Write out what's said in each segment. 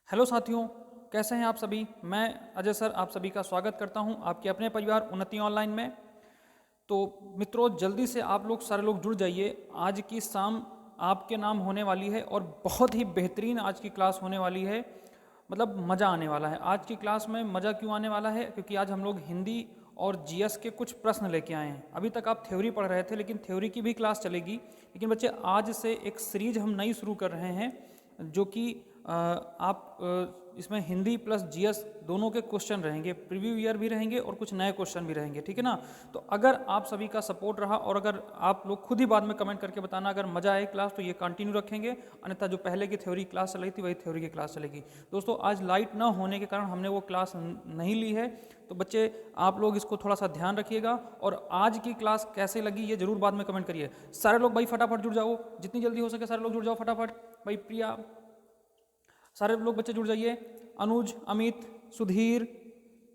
Hello साथियों, कैसे हैं आप सभी। मैं अजय सर आप सभी का स्वागत करता हूं आपके अपने परिवार उन्नति ऑनलाइन में। तो मित्रों, जल्दी से आप लोग सारे लोग जुड़ जाइए। आज की शाम आपके नाम होने वाली है और बहुत ही बेहतरीन आज की क्लास होने वाली है। मतलब मज़ा आने वाला है आज की क्लास में। मज़ा क्यों आने वाला है? क्योंकि आज हम लोग हिंदी और जीएस के कुछ प्रश्न लेके आए हैं। अभी तक आप थ्योरी पढ़ रहे थे, लेकिन थ्योरी की भी क्लास चलेगी। लेकिन बच्चे, आज से एक सीरीज हम नई शुरू कर रहे हैं, जो कि इसमें हिंदी प्लस जीएस दोनों के क्वेश्चन रहेंगे, प्रीव्यू ईयर भी रहेंगे और कुछ नए क्वेश्चन भी रहेंगे, ठीक है ना। तो अगर आप सभी का सपोर्ट रहा और अगर आप लोग खुद ही बाद में कमेंट करके बताना अगर मज़ा आए क्लास, तो ये कंटिन्यू रखेंगे। अन्यथा जो पहले की थ्योरी क्लास चल रही थी वही थ्योरी की क्लास चलेगी। दोस्तों, आज लाइट ना होने के कारण हमने वो क्लास नहीं ली है। तो बच्चे, आप लोग इसको थोड़ा सा ध्यान रखिएगा। और आज की क्लास कैसे लगी ये जरूर बाद में कमेंट करिए। सारे लोग भाई फटाफट जुड़ जाओ, जितनी जल्दी हो सके सारे लोग जुड़ जाओ फटाफट। भाई प्रिया, सारे लोग बच्चे जुड़ जाइए। अनुज, अमित, सुधीर,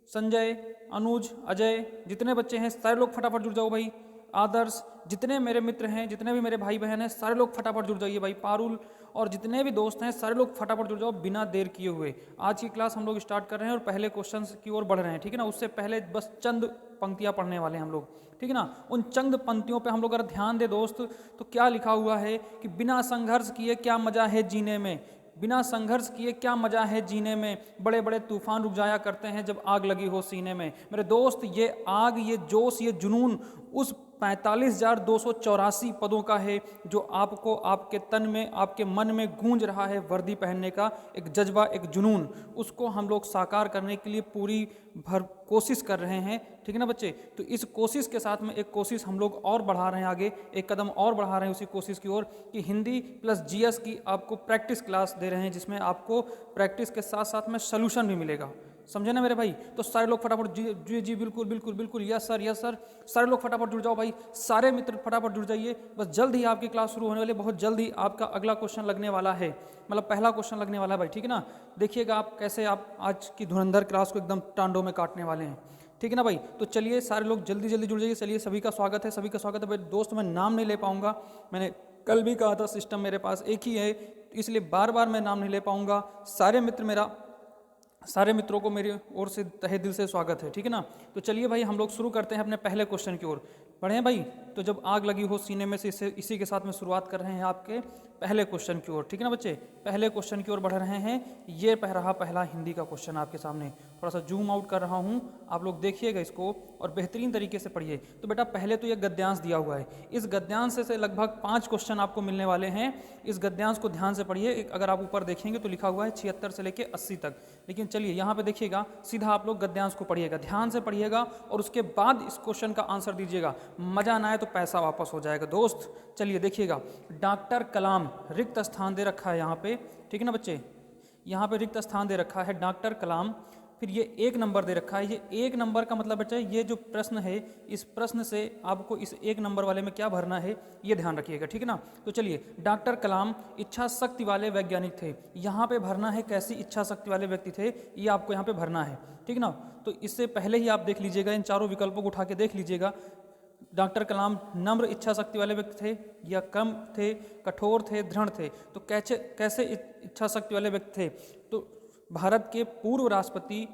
संजय, अनुज, अजय, जितने बच्चे हैं सारे लोग फटाफट जुड़ जाओ भाई। आदर्श, जितने मेरे मित्र हैं, जितने भी मेरे भाई बहन हैं, सारे लोग फटाफट जुड़ जाइए भाई। पारुल और जितने भी दोस्त हैं सारे लोग फटाफट जुड़ जाओ बिना देर किए हुए। आज की क्लास हम लोग स्टार्ट कर रहे हैं और पहले क्वेश्चन की ओर बढ़ रहे हैं, ठीक है ना। उससे पहले बस चंद पंक्तियां पढ़ने वाले हैं हम लोग, ठीक है ना। उन चंद पंक्तियों पे हम लोग अगर ध्यान दे दोस्त, तो क्या लिखा हुआ है कि बिना संघर्ष किए क्या मजा है जीने में। बिना संघर्ष किए क्या मजा है जीने में, बड़े बड़े तूफान रुक जाया करते हैं जब आग लगी हो सीने में। मेरे दोस्त, ये आग, ये जोश, ये जुनून उस 45,284 पदों का है जो आपको आपके तन में, आपके मन में गूंज रहा है। वर्दी पहनने का एक जज्बा, एक जुनून, उसको हम लोग साकार करने के लिए पूरी भर कोशिश कर रहे हैं, ठीक है ना बच्चे। तो इस कोशिश के साथ में एक कोशिश हम लोग और बढ़ा रहे हैं आगे, एक कदम और बढ़ा रहे हैं उसी कोशिश की ओर, कि हिंदी प्लस जीएस की आपको प्रैक्टिस क्लास दे रहे हैं, जिसमें आपको प्रैक्टिस के साथ साथ में सोल्यूशन भी मिलेगा। समझे ना मेरे भाई। तो सारे लोग फटाफट जी जी जी बिल्कुल बिल्कुल बिल्कुल, यस सर यस सर। सारे लोग फटाफट जुड़ जाओ भाई, सारे मित्र फटाफट जुड़ जाइए। बस जल्द ही आपकी क्लास शुरू होने वाली है, बहुत जल्द ही आपका अगला क्वेश्चन लगने वाला है, मतलब पहला क्वेश्चन लगने वाला है भाई, ठीक है ना। देखिएगा आप कैसे आप आज की धुरंधर क्लास को एकदम टांडों में काटने वाले हैं, ठीक है ना भाई। तो चलिए सारे लोग जल्दी जल्दी जुड़ जाइए। चलिए, सभी का स्वागत है, सभी का स्वागत है भाई। दोस्त, मैं नाम नहीं ले पाऊंगा, मैंने कल भी कहा था सिस्टम मेरे पास एक ही है, इसलिए बार बार मैं नाम नहीं ले पाऊंगा। सारे मित्रों को मेरी ओर से तहे दिल से स्वागत है, ठीक है ना। तो चलिए भाई, हम लोग शुरू करते हैं अपने पहले क्वेश्चन की ओर। बढ़े भाई। तो जब आग लगी हो सीने में से, इसी के साथ में शुरुआत कर रहे हैं आपके पहले क्वेश्चन की ओर, ठीक है ना बच्चे। पहले क्वेश्चन की ओर बढ़ रहे हैं। ये पहला हिंदी का क्वेश्चन आपके सामने। थोड़ा सा जूम आउट कर रहा हूँ, आप लोग देखिएगा इसको और बेहतरीन तरीके से पढ़िए। तो बेटा, पहले तो ये गद्यांश दिया हुआ है, इस गद्यांश से लगभग 5 क्वेश्चन आपको मिलने वाले हैं। इस गद्यांश को ध्यान से पढ़िए। अगर आप ऊपर देखेंगे तो लिखा हुआ है 76 से लेके 80 तक। लेकिन चलिए यहाँ पे देखिएगा, सीधा आप लोग गद्यांश को पढ़िएगा, ध्यान से पढ़िएगा और उसके बाद इस क्वेश्चन का आंसर दीजिएगा। मजा ना आए तो पैसा वापस हो जाएगा दोस्त। चलिए देखिएगा, डॉक्टर कलाम, रिक्त स्थान दे रखा है यहाँ पे, ठीक है ना बच्चे। यहाँ पे रिक्त स्थान दे रखा है डॉक्टर कलाम, फिर ये 1 नंबर दे रखा है। ये 1 नंबर का मतलब बच्चा, ये जो प्रश्न है, इस प्रश्न से आपको इस 1 नंबर वाले में क्या भरना है ये ध्यान रखिएगा, ठीक है ना। तो चलिए, डॉक्टर कलाम इच्छा शक्ति वाले वैज्ञानिक थे। यहाँ पे भरना है कैसी इच्छा शक्ति वाले व्यक्ति थे, ये आपको यहाँ पे भरना है, ठीक ना। तो इससे पहले ही आप देख लीजिएगा, इन चारों विकल्पों को उठा के देख लीजिएगा। डॉक्टर कलाम नम्र इच्छा शक्ति वाले व्यक्ति थे, या कम थे, कठोर थे, दृढ़ थे। तो कैसे इच्छा शक्ति वाले व्यक्ति थे? तो भारत के पूर्व राष्ट्रपति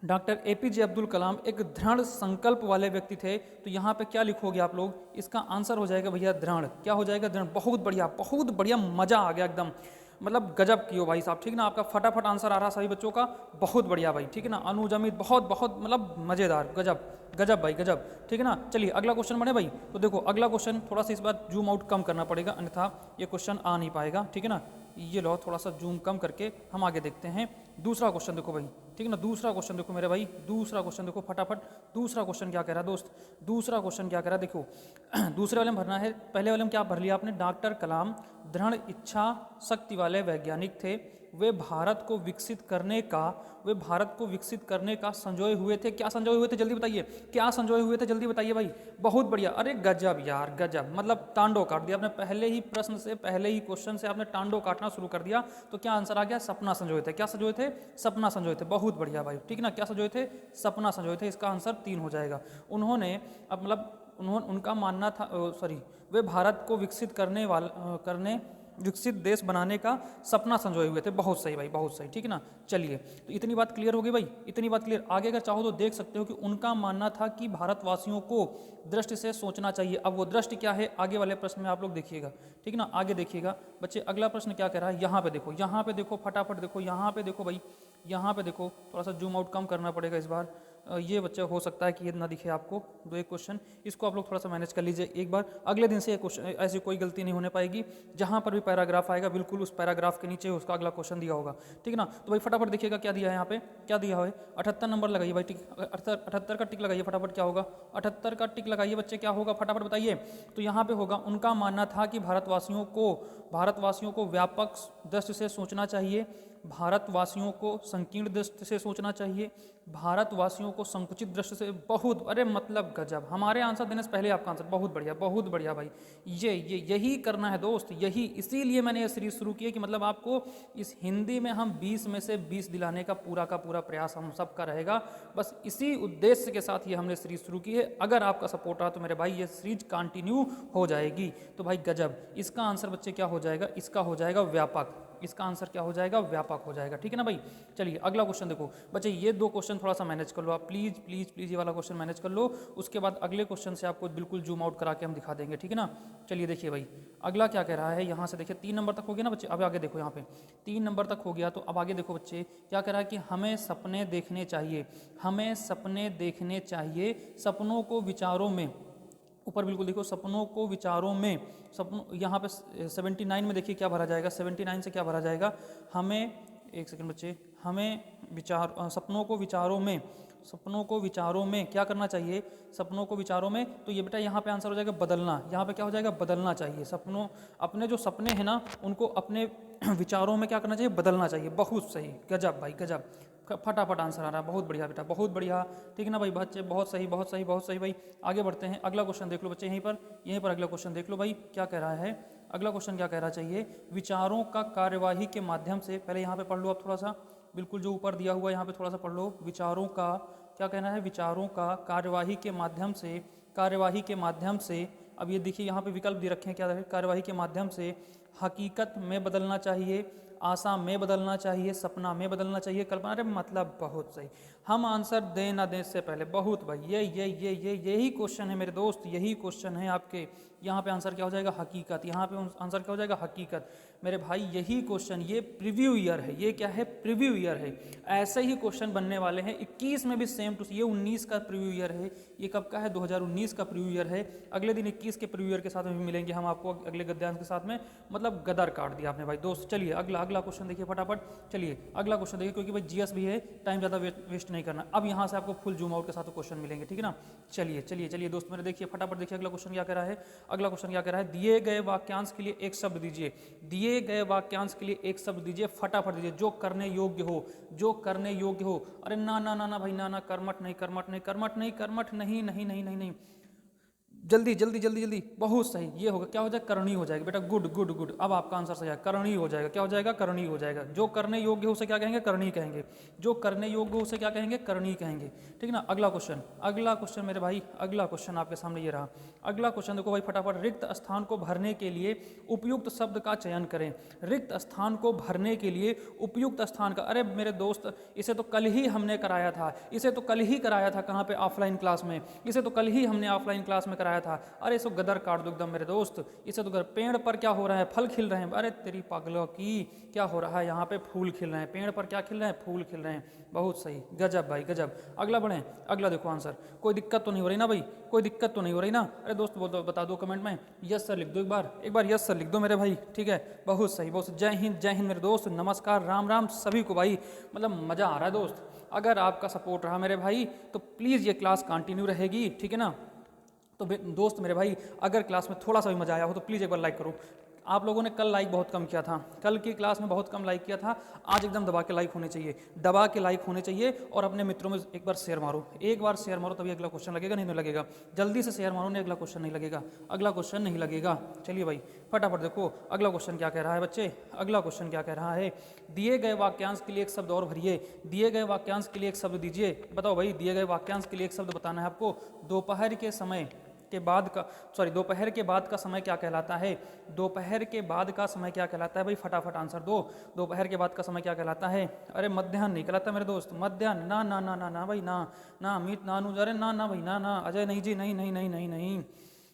डॉक्टर एपीजे अब्दुल कलाम एक दृढ़ संकल्प वाले व्यक्ति थे। तो यहाँ पे क्या लिखोगे आप लोग? इसका आंसर हो जाएगा भैया दृढ़। क्या हो जाएगा? दृढ़। बहुत बढ़िया, बहुत बढ़िया, मजा आ गया एकदम, मतलब गजब कियो भाई साहब, ठीक ना। आपका फटाफट आंसर आ रहा सभी बच्चों का, बहुत बढ़िया भाई, ठीक है ना। अनुज, अमित, बहुत बहुत मतलब मज़ेदार, गजब गजब भाई गजब, ठीक है ना। चलिए अगला क्वेश्चन बढ़े भाई। तो देखो अगला क्वेश्चन, थोड़ा सा इस बार जूम आउट कम करना पड़ेगा, अन्यथा ये क्वेश्चन आ नहीं पाएगा, ठीक है ना। ये लो, थोड़ा सा जूम कम करके हम आगे देखते हैं। दूसरा क्वेश्चन देखो भाई, ठीक है ना। दूसरा क्वेश्चन देखो मेरे भाई, दूसरा क्वेश्चन देखो फटाफट। दूसरा क्वेश्चन क्या कह रहा है दोस्त? दूसरा क्वेश्चन क्या कह रहा है देखो। दूसरे वाले में भरना है, पहले वाले में क्या भर लिया आपने? डॉक्टर कलाम दृढ़ इच्छा शक्ति वाले वैज्ञानिक थे। वे भारत को विकसित करने का संजोए हुए थे। क्या संजोए हुए थे जल्दी बताइए, क्या संजोए हुए थे जल्दी बताइए भाई। बहुत बढ़िया, अरे गजब यार गजब, मतलब तांडव काट दिया आपने। पहले ही प्रश्न से, पहले ही क्वेश्चन से आपने तांडव काटना शुरू कर दिया। तो क्या आंसर आ गया? सपना संजोए थे। क्या संजोए थे? सपना संजोए थे। बहुत बढ़िया भाई, ठीक ना। क्या संजोए थे? सपना संजोए थे। इसका आंसर 3 हो जाएगा। उन्होंने उनका मानना था, वे भारत को विकसित करने विकसित देश बनाने का सपना संजोए हुए थे। बहुत सही भाई, बहुत सही, ठीक है ना। चलिए, तो इतनी बात क्लियर हो गई भाई, इतनी बात क्लियर। आगे अगर चाहो तो देख सकते हो कि उनका मानना था कि भारतवासियों को दृष्टि से सोचना चाहिए। अब वो दृष्टि क्या है, आगे वाले प्रश्न में आप लोग देखिएगा, ठीक है ना। आगे देखिएगा बच्चे, अगला प्रश्न क्या कह रहा है, यहाँ पे देखो, यहाँ पे देखो, फटाफट देखो, यहाँ पे देखो भाई, यहाँ पे देखो। थोड़ा सा जूम आउट कम करना पड़ेगा इस बार, ये बच्चा हो सकता है कि ये ना दिखे आपको, दो एक क्वेश्चन, इसको आप लोग थोड़ा सा मैनेज कर लीजिए एक बार। अगले दिन से ये क्वेश्चन, ऐसी कोई गलती नहीं होने पाएगी। जहाँ पर भी पैराग्राफ आएगा बिल्कुल उस पैराग्राफ के नीचे उसका अगला क्वेश्चन दिया होगा, ठीक है ना। तो भाई फटाफट देखिएगा क्या दिया है यहाँ पे, क्या दिया है, 78 नंबर लगाइए भाई, टिक 78 का टिक लगाइए फटाफट। क्या होगा, 78 का टिक लगाइए बच्चे, क्या होगा फटाफट बताइए। तो यहाँ पे होगा, उनका मानना था कि भारतवासियों को व्यापक दृष्टि से सोचना चाहिए, भारतवासियों को संकीर्ण दृष्टि से सोचना चाहिए, भारतवासियों को संकुचित दृष्टि से। बहुत, अरे मतलब गजब, हमारे आंसर देने से पहले आपका आंसर, बहुत बढ़िया, बहुत बढ़िया भाई। यही करना है दोस्त, यही, इसीलिए मैंने ये सीरीज शुरू की है कि मतलब आपको इस हिंदी में हम 20 में से 20 दिलाने का पूरा प्रयास हम सबका रहेगा। बस इसी उद्देश्य के साथ ये हमने सीरीज शुरू की है। अगर आपका सपोर्ट रहा तो मेरे भाई ये सीरीज कंटिन्यू हो जाएगी। तो भाई गजब, इसका आंसर बच्चे क्या हो जाएगा, इसका हो जाएगा व्यापक, इसका आंसर क्या हो जाएगा, व्यापक हो जाएगा, ठीक है ना भाई। चलिए अगला क्वेश्चन देखो बच्चे, ये दो क्वेश्चन थोड़ा सा मैनेज कर लो आप, प्लीज प्लीज प्लीज, ये वाला क्वेश्चन मैनेज कर लो। उसके बाद अगले क्वेश्चन से आपको बिल्कुल जूम आउट करा के हम दिखा देंगे, ठीक है ना। चलिए देखिए भाई, अगला क्या कह रहा है, यहाँ से देखिए 3 नंबर तक हो गया ना बच्चे। अब आगे देखो, यहाँ पे 3 नंबर तक हो गया, तो अब आगे देखो बच्चे क्या कह रहा है कि हमें सपने देखने चाहिए, हमें सपने देखने चाहिए, सपनों को विचारों में, ऊपर बिल्कुल देखो, सपनों को विचारों में, सपनों, यहाँ पे 79 में देखिए क्या भरा जाएगा, 79 से क्या भरा जाएगा, हमें, एक सेकंड बच्चे, हमें सपनों को विचारों में, सपनों को विचारों में क्या करना चाहिए, सपनों को विचारों में। तो ये बेटा यहाँ पे आंसर हो जाएगा बदलना, यहाँ पे क्या हो जाएगा, बदलना चाहिए। सपनों, अपने जो सपने हैं ना उनको अपने विचारों में क्या करना चाहिए, बदलना चाहिए। बहुत सही, गजब भाई गजब, फटाफट आंसर आ रहा है, बहुत बढ़िया बेटा, बहुत बढ़िया, ठीक है ना भाई बच्चे, बहुत सही, बहुत सही, बहुत सही भाई। आगे बढ़ते हैं, अगला क्वेश्चन देख लो बच्चे, यहीं पर अगला क्वेश्चन देख लो भाई, क्या कह रहा है अगला क्वेश्चन, क्या कह रहा चाहिए, विचारों का कार्यवाही के माध्यम से, पहले यहाँ पे पढ़ लो आप थोड़ा सा, बिल्कुल जो ऊपर दिया हुआ है यहाँ पे थोड़ा सा पढ़ लो, विचारों का क्या कहना है, विचारों का कार्यवाही के माध्यम से, कार्यवाही के माध्यम से। अब ये देखिए यहाँ पे विकल्प दे रखे हैं, क्या है, कार्यवाही के माध्यम से हकीकत में बदलना चाहिए, आशा में बदलना चाहिए, सपना में बदलना चाहिए, कल्पना। अरे मतलब बहुत सही, हम आंसर दें ना दें से पहले, बहुत भाई, यही क्वेश्चन है मेरे दोस्त, यही क्वेश्चन है आपके। यहाँ पे आंसर क्या हो जाएगा, हकीकत, यहाँ पे आंसर क्या हो जाएगा, हकीकत। मेरे भाई यही क्वेश्चन, ये प्रीव्यू ईयर है, ये क्या है, प्रीव्यू ईयर है। ऐसे ही क्वेश्चन बनने वाले हैं 21 में भी सेम टू, ये 19 का प्रीव्यू ईयर है, ये कब का है, 2019 का प्रीव्यू ईयर है। अगले दिन 21 के प्रीव्यू ईयर के साथ में भी मिलेंगे हम आपको, अगले गद्यांश के साथ में। मतलब गदर काट दिया आपने भाई दोस्त। चलिए अगला क्वेश्चन देखिए फटाफट, चलिए अगला क्वेश्चन देखिए, क्योंकि भाई जीएस भी है, टाइम ज़्यादा वेस्ट नहीं करना। अब यहाँ से आपको फुल जूम आउट के साथ क्वेश्चन मिलेंगे, ठीक है ना। चलिए दोस्त मेरे, देखिए फटाफट देखिए अगला क्वेश्चन क्या कह रहा है, अगला क्वेश्चन क्या कह रहा है, दिए गए वाक्यांश के लिए एक शब्द दीजिए, दिए गए वाक्यांश के लिए एक शब्द दीजिए, फटाफट दीजिए, जो करने योग्य हो, जो करने योग्य हो। अरे ना ना ना ना भाई, ना ना, कर्मठ नहीं, कर्मठ नहीं, कर्मठ नहीं, कर्मठ नहीं, नहीं नहीं नहीं नहीं, जल्दी जल्दी जल्दी जल्दी, बहुत सही, ये होगा, क्या हो जाएगा, करणी हो जाएगा बेटा, गुड गुड गुड। अब आपका आंसर सही है, करणी हो जाएगा, क्या हो जाएगा, करणी हो जाएगा। जो करने योग्य हो उसे क्या कहेंगे, करणी कहेंगे, जो करने योग्य हो उसे क्या कहेंगे, करणी कहेंगे, ठीक ना। अगला क्वेश्चन मेरे भाई, अगला क्वेश्चन आपके सामने ये रहा। अगला क्वेश्चन देखो भाई फटाफट, रिक्त स्थान को भरने के लिए उपयुक्त शब्द का चयन करें, रिक्त स्थान को भरने के लिए उपयुक्त स्थान का। अरे मेरे दोस्त, इसे तो कल ही हमने कराया था, इसे तो कल ही कराया था, कहाँ पे, ऑफलाइन क्लास में, इसे तो कल ही हमने ऑफलाइन क्लास में कराया था। अरे इसको गदर काट दो एकदम मेरे दोस्त, इसे तो पेड़ पर क्या हो रहा है, फल खिल रहे हैं। अरे तेरी पागलों की, क्या हो रहा है, यहाँ पे फूल खिल रहे हैं, पेड़ पर क्या खिल रहे हैं, फूल खिल रहे हैं। बहुत सही, गजब भाई गजब। अगला बढ़े, अगला देखो आंसर, कोई दिक्कत तो नहीं हो रही ना भाई, कोई दिक्कत तो नहीं हो रही ना। अरे दोस्त बोल दो, बता दो कमेंट में, यस सर लिख दो, एक बार यस सर लिख दो मेरे भाई, ठीक है। बहुत सही, बहुत। जय हिंद मेरे दोस्त, नमस्कार, राम राम सभी को भाई। मतलब मज़ा आ रहा है दोस्त, अगर आपका सपोर्ट रहा मेरे भाई तो प्लीज़ ये क्लास कंटिन्यू रहेगी, ठीक है ना। तो दोस्त मेरे भाई, अगर क्लास में थोड़ा सा भी मजा आया हो तो प्लीज़ एक बार लाइक करो। आप लोगों ने कल लाइक बहुत कम किया था, कल की क्लास में बहुत कम लाइक किया था, आज एकदम दबा के लाइक होने चाहिए, दबा के लाइक होने चाहिए। और अपने मित्रों में एक बार शेयर मारो, एक बार शेयर मारो, तभी अगला क्वेश्चन लगेगा, नहीं तो लगेगा। जल्दी से शेयर मारो, नहीं अगला क्वेश्चन नहीं लगेगा, अगला क्वेश्चन नहीं लगेगा। चलिए भाई फटाफट देखो अगला क्वेश्चन क्या कह रहा है बच्चे, अगला क्वेश्चन क्या कह रहा है, दिए गए वाक्यांश के लिए एक शब्द और भरिए, दिए गए वाक्यांश के लिए एक शब्द दीजिए। बताओ भाई, दिए गए वाक्यांश के लिए एक शब्द बताना है आपको। दोपहर के समय, के बाद का दोपहर के बाद का समय क्या कहलाता है? दोपहर के बाद का समय क्या कहलाता है भाई? फटाफट आंसर दो। दोपहर के बाद का समय क्या कहलाता है? अरे मध्याह्न नहीं कहलाता मेरे दोस्त, मध्याह्न ना ना ना ना ना भाई ना ना। अमित नानू अरे ना ना भाई ना ना। अजय नहीं जी नहीं नहीं नहीं नहीं नहीं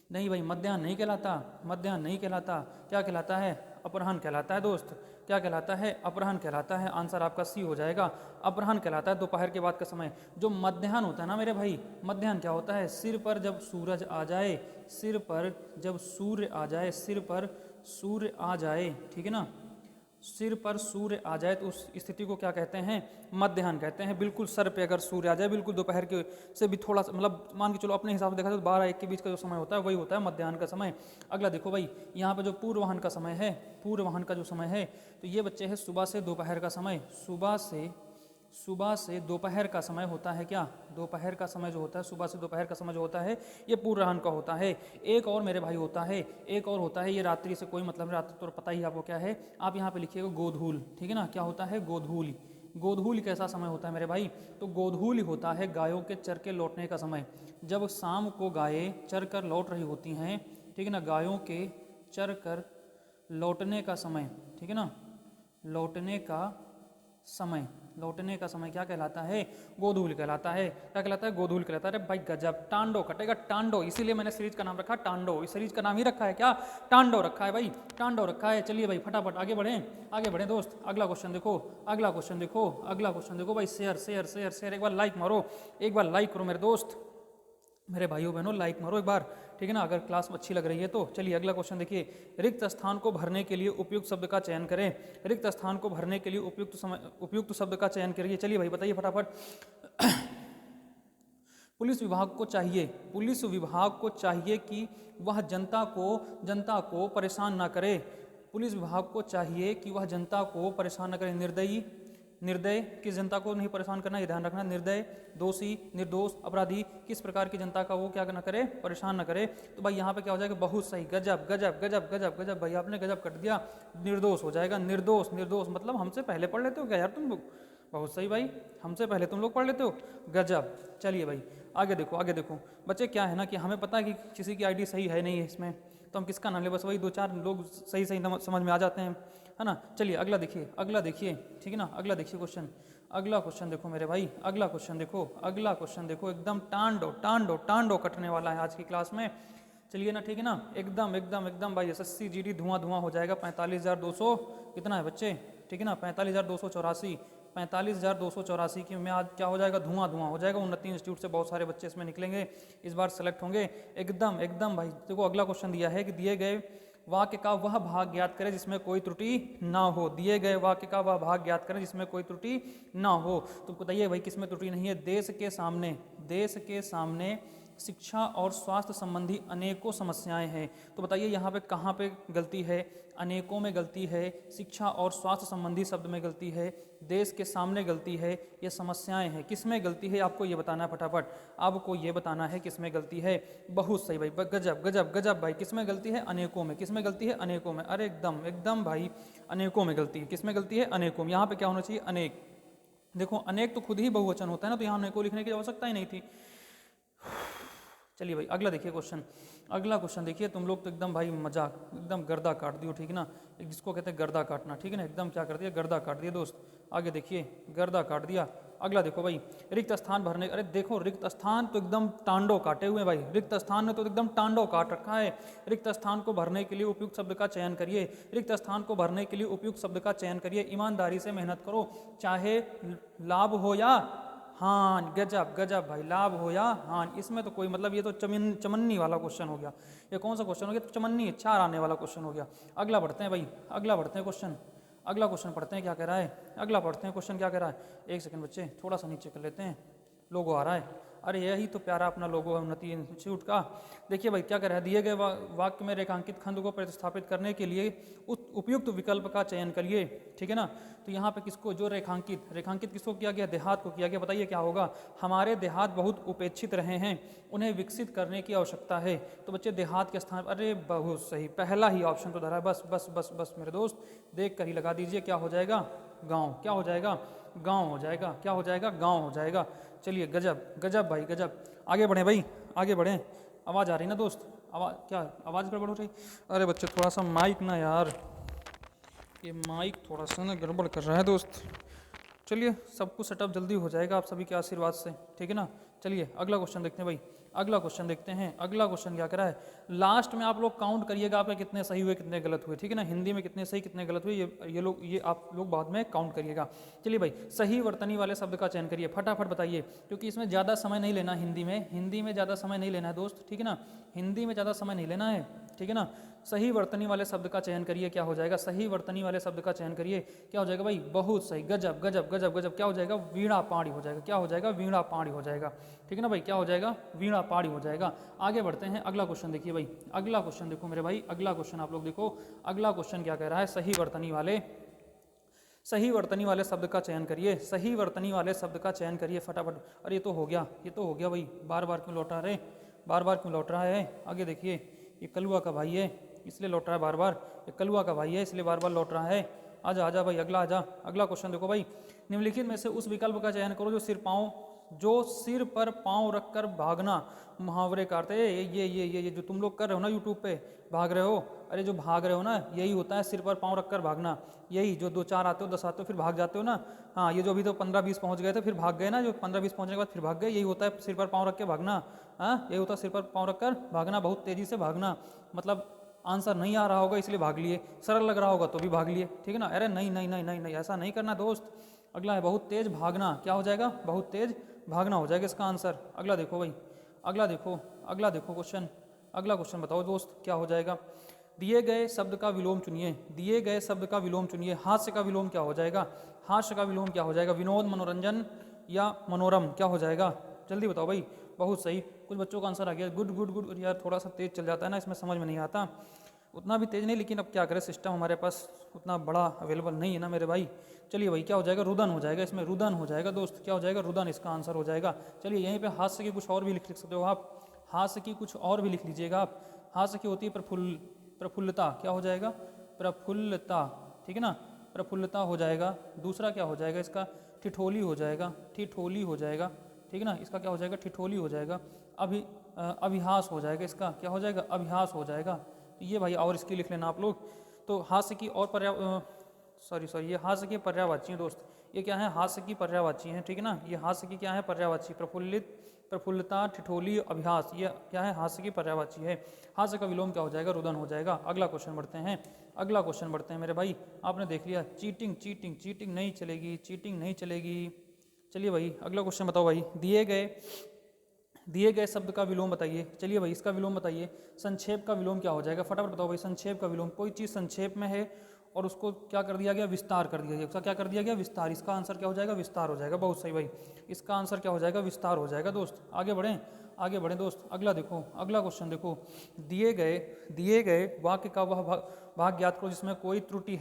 नहीं भाई, मध्याह्न नहीं कहलाता, मध्याह्न नहीं कहलाता। क्या कहलाता है? अपराह्न कहलाता है दोस्त। क्या कहलाता है? अपराह्न कहलाता है। आंसर आपका सी हो जाएगा, अपराह्न कहलाता है दोपहर के बाद का समय। जो मध्याह्न होता है ना मेरे भाई, मध्याह्न क्या होता है? सिर पर जब सूरज आ जाए, सिर पर जब सूर्य आ जाए, सिर पर सूर्य आ जाए, ठीक है ना, सिर पर सूर्य आ जाए तो उस स्थिति को क्या कहते हैं? मध्याह्न कहते हैं। बिल्कुल सर पे अगर सूर्य आ जाए, बिल्कुल दोपहर के से भी थोड़ा सा, मतलब मान के चलो अपने हिसाब से देखा तो 12-1 के बीच का जो समय होता है वही होता है मध्याह्न का समय। अगला देखो भाई, यहाँ पे जो पूर्वाह्न का समय है, पूर्वाह्न का जो समय है, तो ये बच्चे है सुबह से दोपहर का समय। सुबह से दोपहर का समय होता है क्या? दोपहर का समय जो होता है, सुबह से दोपहर का समय जो होता है, ये पूर्वाह्न का होता है। एक और मेरे भाई होता है, एक और होता है, ये रात्रि से कोई मतलब नहीं, रात्रि तो पता ही आपको क्या है। आप यहाँ पे लिखिएगा गोधूल, ठीक है ना। क्या होता है? गोधूल। गोधूल कैसा समय होता है मेरे भाई? तो गोधूल होता है गायों के चर के लौटने का समय। जब शाम को गायें चर कर लौट रही होती हैं, ठीक है ना, गायों के चर कर लौटने का समय, ठीक है ना, लौटने का समय, लौटने का समय क्या कहलाता है? गोधूल कहलाता है। क्या कहलाता है? गोधूल कहलाता है। अरे भाई गजब, टांडो कटेगा, टांडो, इसीलिए मैंने सीरीज का नाम रखा टांडो। इस सीरीज का नाम ही रखा है क्या? टांडो रखा है भाई, टांडो रखा है। चलिए भाई फटाफट आगे बढ़ें, आगे बढ़ें दोस्त। अगला क्वेश्चन देखो, अगला क्वेश्चन देखो, अगला क्वेश्चन देखो भाई। शेयर शेयर शेयर शेयर, एक बार लाइक मारो, एक बार लाइक करो मेरे दोस्त, मेरे भाइयों बहनों, लाइक मारो एक बार, ठीक है ना, अगर क्लास अच्छी लग रही है तो। चलिए अगला क्वेश्चन देखिए, रिक्त स्थान को भरने के लिए उपयुक्त शब्द का चयन करें। रिक्त स्थान को भरने के लिए उपयुक्त शब्द का चयन करिए। चलिए भाई बताइए फटाफट। पुलिस विभाग को चाहिए, पुलिस विभाग को चाहिए कि वह जनता को परेशान ना करे। पुलिस विभाग को चाहिए कि वह जनता को परेशान न करे। निर्दयी, निर्दय किस जनता को नहीं परेशान करना, ये ध्यान रखना। निर्दय, दोषी, निर्दोष, अपराधी, किस प्रकार की जनता का वो क्या न करे? परेशान न करे। तो भाई यहाँ पे क्या हो जाएगा? बहुत सही, गजब गजब गजब गजब गजब भाई, आपने गजब कर दिया। निर्दोष हो जाएगा, निर्दोष। निर्दोष मतलब हमसे पहले पढ़ लेते हो क्या यार तुम लोग? बहुत सही भाई, हमसे पहले तुम लोग पढ़ लेते हो, गजब। चलिए भाई आगे देखो, आगे देखो बच्चे, क्या है ना कि हमें पता है कि किसी की आईडी सही है नहीं है इसमें, तो हम किसका नाम ले, बस वही 2-4 लोग सही सही समझ में आ जाते हैं, है ना। चलिए अगला देखिए, अगला देखिए, ठीक है ना, अगला देखिए क्वेश्चन। अगला क्वेश्चन देखो मेरे भाई, अगला क्वेश्चन देखो, अगला क्वेश्चन देखो, एकदम टांडो टांडो टांडो कटने वाला है आज की क्लास में। चलिए ना, ठीक है ना, एकदम एकदम एकदम भाई, SSC GD धुआं धुआं हो जाएगा। 45,200 कितना है बच्चे, ठीक है ना, 45,284, 45,284 की में आज क्या हो जाएगा? धुआं धुआं हो जाएगा। उन्नति इंस्टीट्यूट से बहुत सारे बच्चे इसमें निकलेंगे, इस बार सेलेक्ट होंगे। एकदम एकदम भाई देखो, अगला क्वेश्चन दिया है कि दिए गए वाक्य का वह भाग ज्ञात करें जिसमें कोई त्रुटि ना हो। दिए गए वाक्य का वह भाग ज्ञात करें जिसमें कोई त्रुटि ना हो। तो बताइए भाई किसमें त्रुटि नहीं है? देश के सामने शिक्षा और स्वास्थ्य संबंधी अनेकों समस्याएं हैं। तो बताइए यहाँ पे कहाँ पे गलती है? अनेकों में गलती है, शिक्षा और स्वास्थ्य संबंधी शब्द में गलती है, देश के सामने गलती है, ये समस्याएं हैं। किस में गलती है आपको ये बताना है फटाफट, आपको ये बताना है किस में गलती है। बहुत सही भाई, गजब गजब गजब भाई, किस में गलती है? अनेकों में। किस में गलती है? अनेकों में। अरे एकदम एकदम भाई, अनेकों में गलती है। किस में गलती है? अनेकों में। यहाँ पे क्या होना चाहिए? अनेक। देखो अनेक तो खुद ही बहुवचन होता है ना, तो यहाँ अनेकों लिखने की आवश्यकता ही नहीं थी। चलिए भाई अगला देखिए क्वेश्चन, अगला क्वेश्चन देखिए। तुम लोग तो एकदम भाई मजाक, एकदम गर्दा काट दियो, ठीक है ना, जिसको कहते हैं गर्दा काटना, ठीक है ना, एकदम क्या कर दिया? गर्दा काट दिया दोस्त। आगे देखिए, गर्दा काट दिया। अगला देखो भाई, रिक्त स्थान भरने, अरे देखो रिक्त स्थान तो एकदम टांडो काटे हुए भाई, रिक्त स्थान में तो एकदम टांडो काट रखा है। रिक्त स्थान को भरने के लिए उपयुक्त शब्द का चयन करिए, रिक्त स्थान को भरने के लिए उपयुक्त शब्द का चयन करिए। ईमानदारी से मेहनत करो, चाहे लाभ हो या हान। गजब गजब भाई, लाभ हो या हान, इसमें तो कोई मतलब, ये तो चमन्नी वाला क्वेश्चन हो गया। ये कौन सा क्वेश्चन हो गया? चमन्नी, चार आने वाला क्वेश्चन हो गया। अगला बढ़ते हैं भाई, अगला बढ़ते हैं क्वेश्चन, अगला क्वेश्चन पढ़ते हैं क्या कह रहा है, अगला पढ़ते हैं क्वेश्चन क्या कह रहा है। एक सेकंड बच्चे, थोड़ा सा नीचे कर लेते हैं, लोगो आ रहा है। अरे यही तो प्यारा अपना लोगो है उन्नति इंस्टीट्यूट का। देखिए भाई क्या कह रहा है, दिए गए वाक्य में रेखांकित खंड को प्रतिस्थापित करने के लिए उपयुक्त विकल्प का चयन करिए, ठीक है ना। तो यहाँ पे किसको, जो रेखांकित किसको किया गया? देहात को किया गया। बताइए क्या होगा? हमारे देहात बहुत उपेक्षित रहे हैं, उन्हें विकसित करने की आवश्यकता है। तो बच्चे देहात के स्थान, अरे बहुत सही, पहला ही ऑप्शन तो धरा है। बस बस बस बस मेरे दोस्त, देख कर ही लगा दीजिए, क्या हो जाएगा? गाँव। क्या हो जाएगा? गाँव हो जाएगा। क्या हो जाएगा? गाँव हो जाएगा। चलिए गजब गजब भाई गजब, आगे बढ़ें भाई, आगे बढ़ें। आवाज़ आ रही ना दोस्त? आवाज़ क्या आवाज़ गड़बड़ हो रही? अरे बच्चे थोड़ा सा माइक ना यार, ये माइक थोड़ा सा ना गड़बड़ कर रहा है दोस्त। चलिए सब कुछ सेटअप जल्दी हो जाएगा आप सभी के आशीर्वाद से, ठीक है ना। चलिए अगला क्वेश्चन देखते हैं भाई, अगला क्वेश्चन देखते हैं। अगला क्वेश्चन क्या कह रहा है, लास्ट में आप लोग काउंट करिएगा आपके कितने सही हुए कितने गलत हुए, ठीक है ना। हिंदी में कितने सही कितने गलत हुए ये आप लोग बाद में काउंट करिएगा। चलिए भाई, सही वर्तनी वाले शब्द का चयन करिए, फटाफट बताइए, क्योंकि इसमें ज़्यादा समय नहीं लेना। हिंदी में ज़्यादा समय नहीं लेना है दोस्त, ठीक है ना। हिंदी में ज़्यादा समय नहीं लेना है, ठीक है ना। सही वर्तनी वाले शब्द का चयन करिए, क्या हो जाएगा, सही वर्तनी वाले शब्द का चयन करिए, क्या हो जाएगा भाई, बहुत सही, गजब गजब गजब गजब, क्या हो जाएगा, वीणा पाणी हो जाएगा, क्या हो जाएगा, वीणा पाणी हो जाएगा, ठीक है ना भाई, क्या हो जाएगा, वीणा पाणी हो जाएगा। आगे बढ़ते हैं, अगला क्वेश्चन देखिए भाई, अगला क्वेश्चन देखो मेरे भाई, अगला क्वेश्चन आप लोग देखो, अगला क्वेश्चन क्या कह रहा है, सही वर्तनी वाले शब्द का चयन करिए, सही वर्तनी वाले शब्द का चयन करिए फटाफट। अरे ये तो हो गया भाई, बार बार क्यों लौट रहा है, आगे देखिए, ये कलुआ का भाई है इसलिए लौट रहा है बार बार, ये कलुआ का भाई है इसलिए बार बार लौट रहा है। आजा भाई, अगला क्वेश्चन देखो भाई, निम्नलिखित में से उस विकल्प का चयन करो जो सिर पर पाँव रखकर भागना मुहावरे का अर्थ है। ये जो तुम लोग कर रहे हो ना यूट्यूब पे, भाग रहे हो, अरे जो भाग रहे हो ना, यही होता है सिर पर पाँव रखकर भागना। यही जो 2-4 आते हो 10 आते हो फिर भाग जाते हो ना, हाँ, ये जो अभी तो 15-20 पहुंच गए थे फिर भाग गए ना, जो 15-20 पहुंचने के बाद फिर भाग गए, यही होता है सिर पर पाँव रख के भागना। हाँ, यही होता है सिर पर पाँव रखकर भागना, बहुत तेज़ी से भागना। मतलब आंसर नहीं आ रहा होगा इसलिए भाग लिए, सरल लग रहा होगा तो भी भाग लिए, ठीक है ना। अरे नहीं, ऐसा नहीं करना दोस्त। अगला है बहुत तेज भागना, क्या हो जाएगा, बहुत तेज भागना हो जाएगा इसका आंसर। अगला देखो भाई, अगला देखो क्वेश्चन, अगला क्वेश्चन बताओ दोस्त क्या हो जाएगा। दिए गए शब्द का विलोम चुनिए, हास्य का विलोम क्या हो जाएगा, विनोद, मनोरंजन या मनोरम, क्या हो जाएगा, जल्दी बताओ भाई। बहुत सही, कुछ बच्चों का आंसर आ गया, गुड यार, थोड़ा सा तेज चल जाता है ना, इसमें समझ में नहीं आता, उतना भी तेज नहीं, लेकिन अब क्या करें, सिस्टम हमारे पास उतना बड़ा अवेलेबल नहीं है ना मेरे भाई। चलिए भाई, क्या हो जाएगा, रुदन हो जाएगा, इसमें रुदन हो जाएगा दोस्त, क्या हो जाएगा, रुदन इसका आंसर हो जाएगा। चलिए यहीं पे हास्य की कुछ और भी लिख सकते हो आप, हास्य की कुछ और भी लिख लीजिएगा आप। हास्य की होती है प्रफुल्लता, क्या हो जाएगा, प्रफुल्लता, ठीक है ना, प्रफुल्लता हो जाएगा। दूसरा क्या हो जाएगा इसका, ठिठोली हो जाएगा, ठीक है ना, इसका क्या हो जाएगा, ठिठोली हो जाएगा। अभिहास हो जाएगा, इसका क्या हो जाएगा, अभिहास हो जाएगा। तो ये भाई और इसकी लिख लेना आप लोग। तो हास्य की और ये हास्य के पर्यायवाची हैं दोस्त, ये क्या है, हास्य की पर्यायवाची हैं, ठीक है ना, ये हास्य की क्या है, पर्यायवाची, प्रफुल्लता, ठिठोली, अभ्यास, ये क्या है, हास्य की पर्यायवाची है। हास्य का विलोम क्या हो जाएगा, रुदन हो जाएगा। अगला क्वेश्चन बढ़ते हैं मेरे भाई, आपने देख लिया, चीटिंग नहीं चलेगी। चलिए भाई अगला क्वेश्चन बताओ भाई, दिए गए शब्द का विलोम बताइए। चलिए भाई इसका विलोम बताइए, संक्षेप का विलोम क्या हो जाएगा, फटाफट बताओ भाई। संक्षेप का विलोम, कोई चीज़ संक्षेप में है और उसको क्या कर दिया गया, विस्तार कर दिया गया, उसका क्या कर दिया गया, विस्तार, इसका आंसर क्या हो जाएगा, विस्तार हो जाएगा। बहुत सही भाई, इसका आंसर क्या हो जाएगा, विस्तार हो जाएगा दोस्त। आगे बढ़ें दोस्त, अगला क्वेश्चन देखो, दिए गए वाक्य का वह भाग ज्ञात करो जिसमें कोई त्रुटि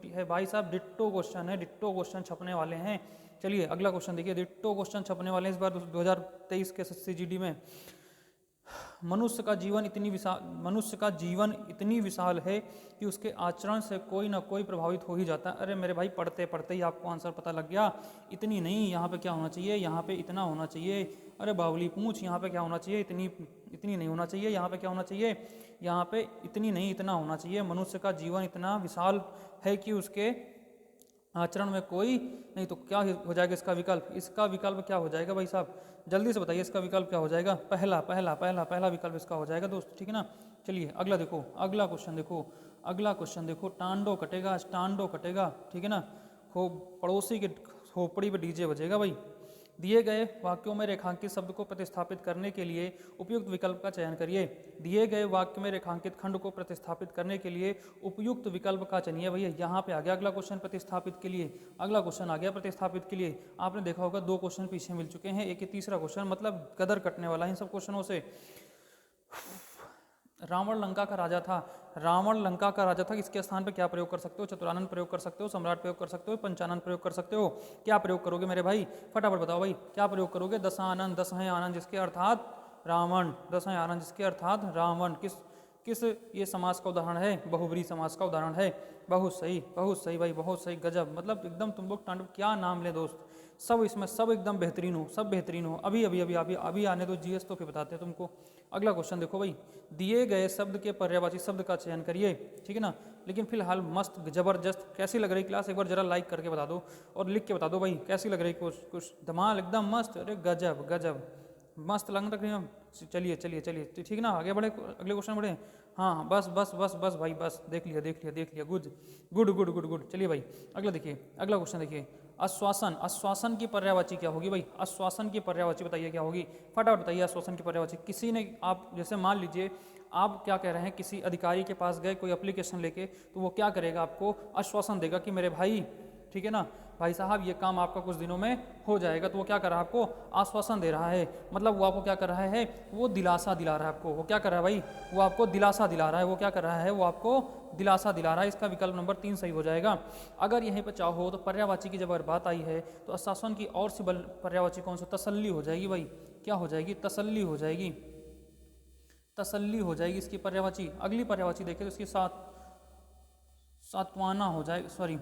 है। भाई साहब डिट्टो क्वेश्चन छपने वाले हैं। चलिए अगला क्वेश्चन देखिए, डिट्टो क्वेश्चन छपने वाले हैं इस बार 2023 के SSC में। मनुष्य का जीवन इतनी विशाल है कि उसके आचरण से कोई ना कोई प्रभावित हो ही जाता है। अरे मेरे भाई, पढ़ते पढ़ते ही आपको आंसर पता लग गया। इतनी नहीं, यहाँ पे क्या होना चाहिए, यहाँ पे इतना होना चाहिए। अरे बावली पूछ, यहाँ पे क्या होना चाहिए, इतनी नहीं होना चाहिए, यहाँ पे क्या होना चाहिए, यहाँ पे इतनी नहीं इतना होना चाहिए। मनुष्य का जीवन इतना विशाल है कि उसके आचरण में कोई नहीं, तो क्या हो जाएगा इसका विकल्प क्या हो जाएगा भाई साहब, जल्दी से बताइए, इसका विकल्प क्या हो जाएगा, पहला विकल्प इसका हो जाएगा दोस्त, ठीक है ना। चलिए अगला क्वेश्चन देखो, टांडो कटेगा, ठीक है ना, पड़ोसी के खोपड़ी पे डीजे बजेगा भाई। दिए गए वाक्यों में रेखांकित शब्द को प्रतिस्थापित करने के लिए उपयुक्त विकल्प का चयन करिए। दिए गए वाक्य में रेखांकित खंड को प्रतिस्थापित करने के लिए उपयुक्त विकल्प का चयनिए। भैया यहाँ पे आ गया अगला क्वेश्चन प्रतिस्थापित के लिए, आपने देखा होगा 2 क्वेश्चन पीछे मिल चुके हैं, एक ही तीसरा क्वेश्चन, मतलब कदर कटने वाला है इन सब क्वेश्चनों से। रावण लंका का राजा था, इसके स्थान पे क्या प्रयोग कर सकते हो, चतुरानन प्रयोग कर सकते हो, सम्राट प्रयोग कर सकते हो, पंचानन प्रयोग कर सकते हो, क्या प्रयोग करोगे मेरे भाई, फटाफट बताओ भाई, क्या प्रयोग करोगे, दस हैं आनंद जिसके अर्थात रावण, किस ये समास का उदाहरण है? बहुब्रीहि समास का उदाहरण है। बहुत सही भाई, बहुत सही, गजब। मतलब एकदम तुम लोग तांडव, क्या नाम ले दोस्त, सब इसमें सब एकदम बेहतरीन हो, सब बेहतरीन हो। अभी अभी अभी अभी अभी आने दो जीएस तो फिर बताते हैं तुमको। अगला क्वेश्चन देखो भाई, दिए गए शब्द के पर्यायवाची शब्द का चयन करिए, ठीक है ना। लेकिन फिलहाल मस्त जबरदस्त, कैसी लग रही क्लास, एक बार जरा लाइक करके बता दो और लिख के बता दो भाई कैसी लग रही, कुछ धमाल एकदम मस्त, अरे गजब गजब, मस्त लगने तक हम। चलिए चलिए चलिए, ठीक ना, आगे बढ़े, अगले क्वेश्चन बढ़े। हाँ बस बस बस बस भाई बस, देख लिया देख लिया देख लिया, good good good good good. चलिए भाई अगला देखिए, अगला क्वेश्चन देखिए, आश्वासन, आश्वासन की पर्यायवाची क्या होगी भाई? आश्वासन की पर्यायवाची बताइए क्या होगी, फटाफट बताइए। आश्वासन की पर्यायवाची, किसी ने, आप जैसे मान लीजिए आप क्या कह रहे हैं, किसी अधिकारी के पास गए कोई एप्लीकेशन लेके, तो वो क्या करेगा, आपको आश्वासन देगा कि मेरे भाई, ठीक है ना, भाई साहब ये काम आपका कुछ दिनों में हो जाएगा। तो वो क्या कर रहा है, आपको आश्वासन दे रहा है, मतलब वो आपको क्या कर रहा है, वो दिलासा दिला रहा है आपको। वो क्या कर रहा है भाई, वो आपको दिलासा दिला रहा है। वो क्या कर रहा है, वो आपको दिलासा दिला रहा है। इसका विकल्प नंबर 3 सही हो जाएगा। अगर यहीं पर चाहो तो पर्यायवाची की जब अगर बात आई है तो आश्वासन की और सी पर्यायवाची कौन सा, तसल्ली हो जाएगी भाई। क्या हो जाएगी, तसल्ली हो जाएगी, तसल्ली हो जाएगी इसकी पर्यायवाची। अगली पर्यायवाची देखें तो इसके साथ सात्वाना हो जाएगा, सॉरी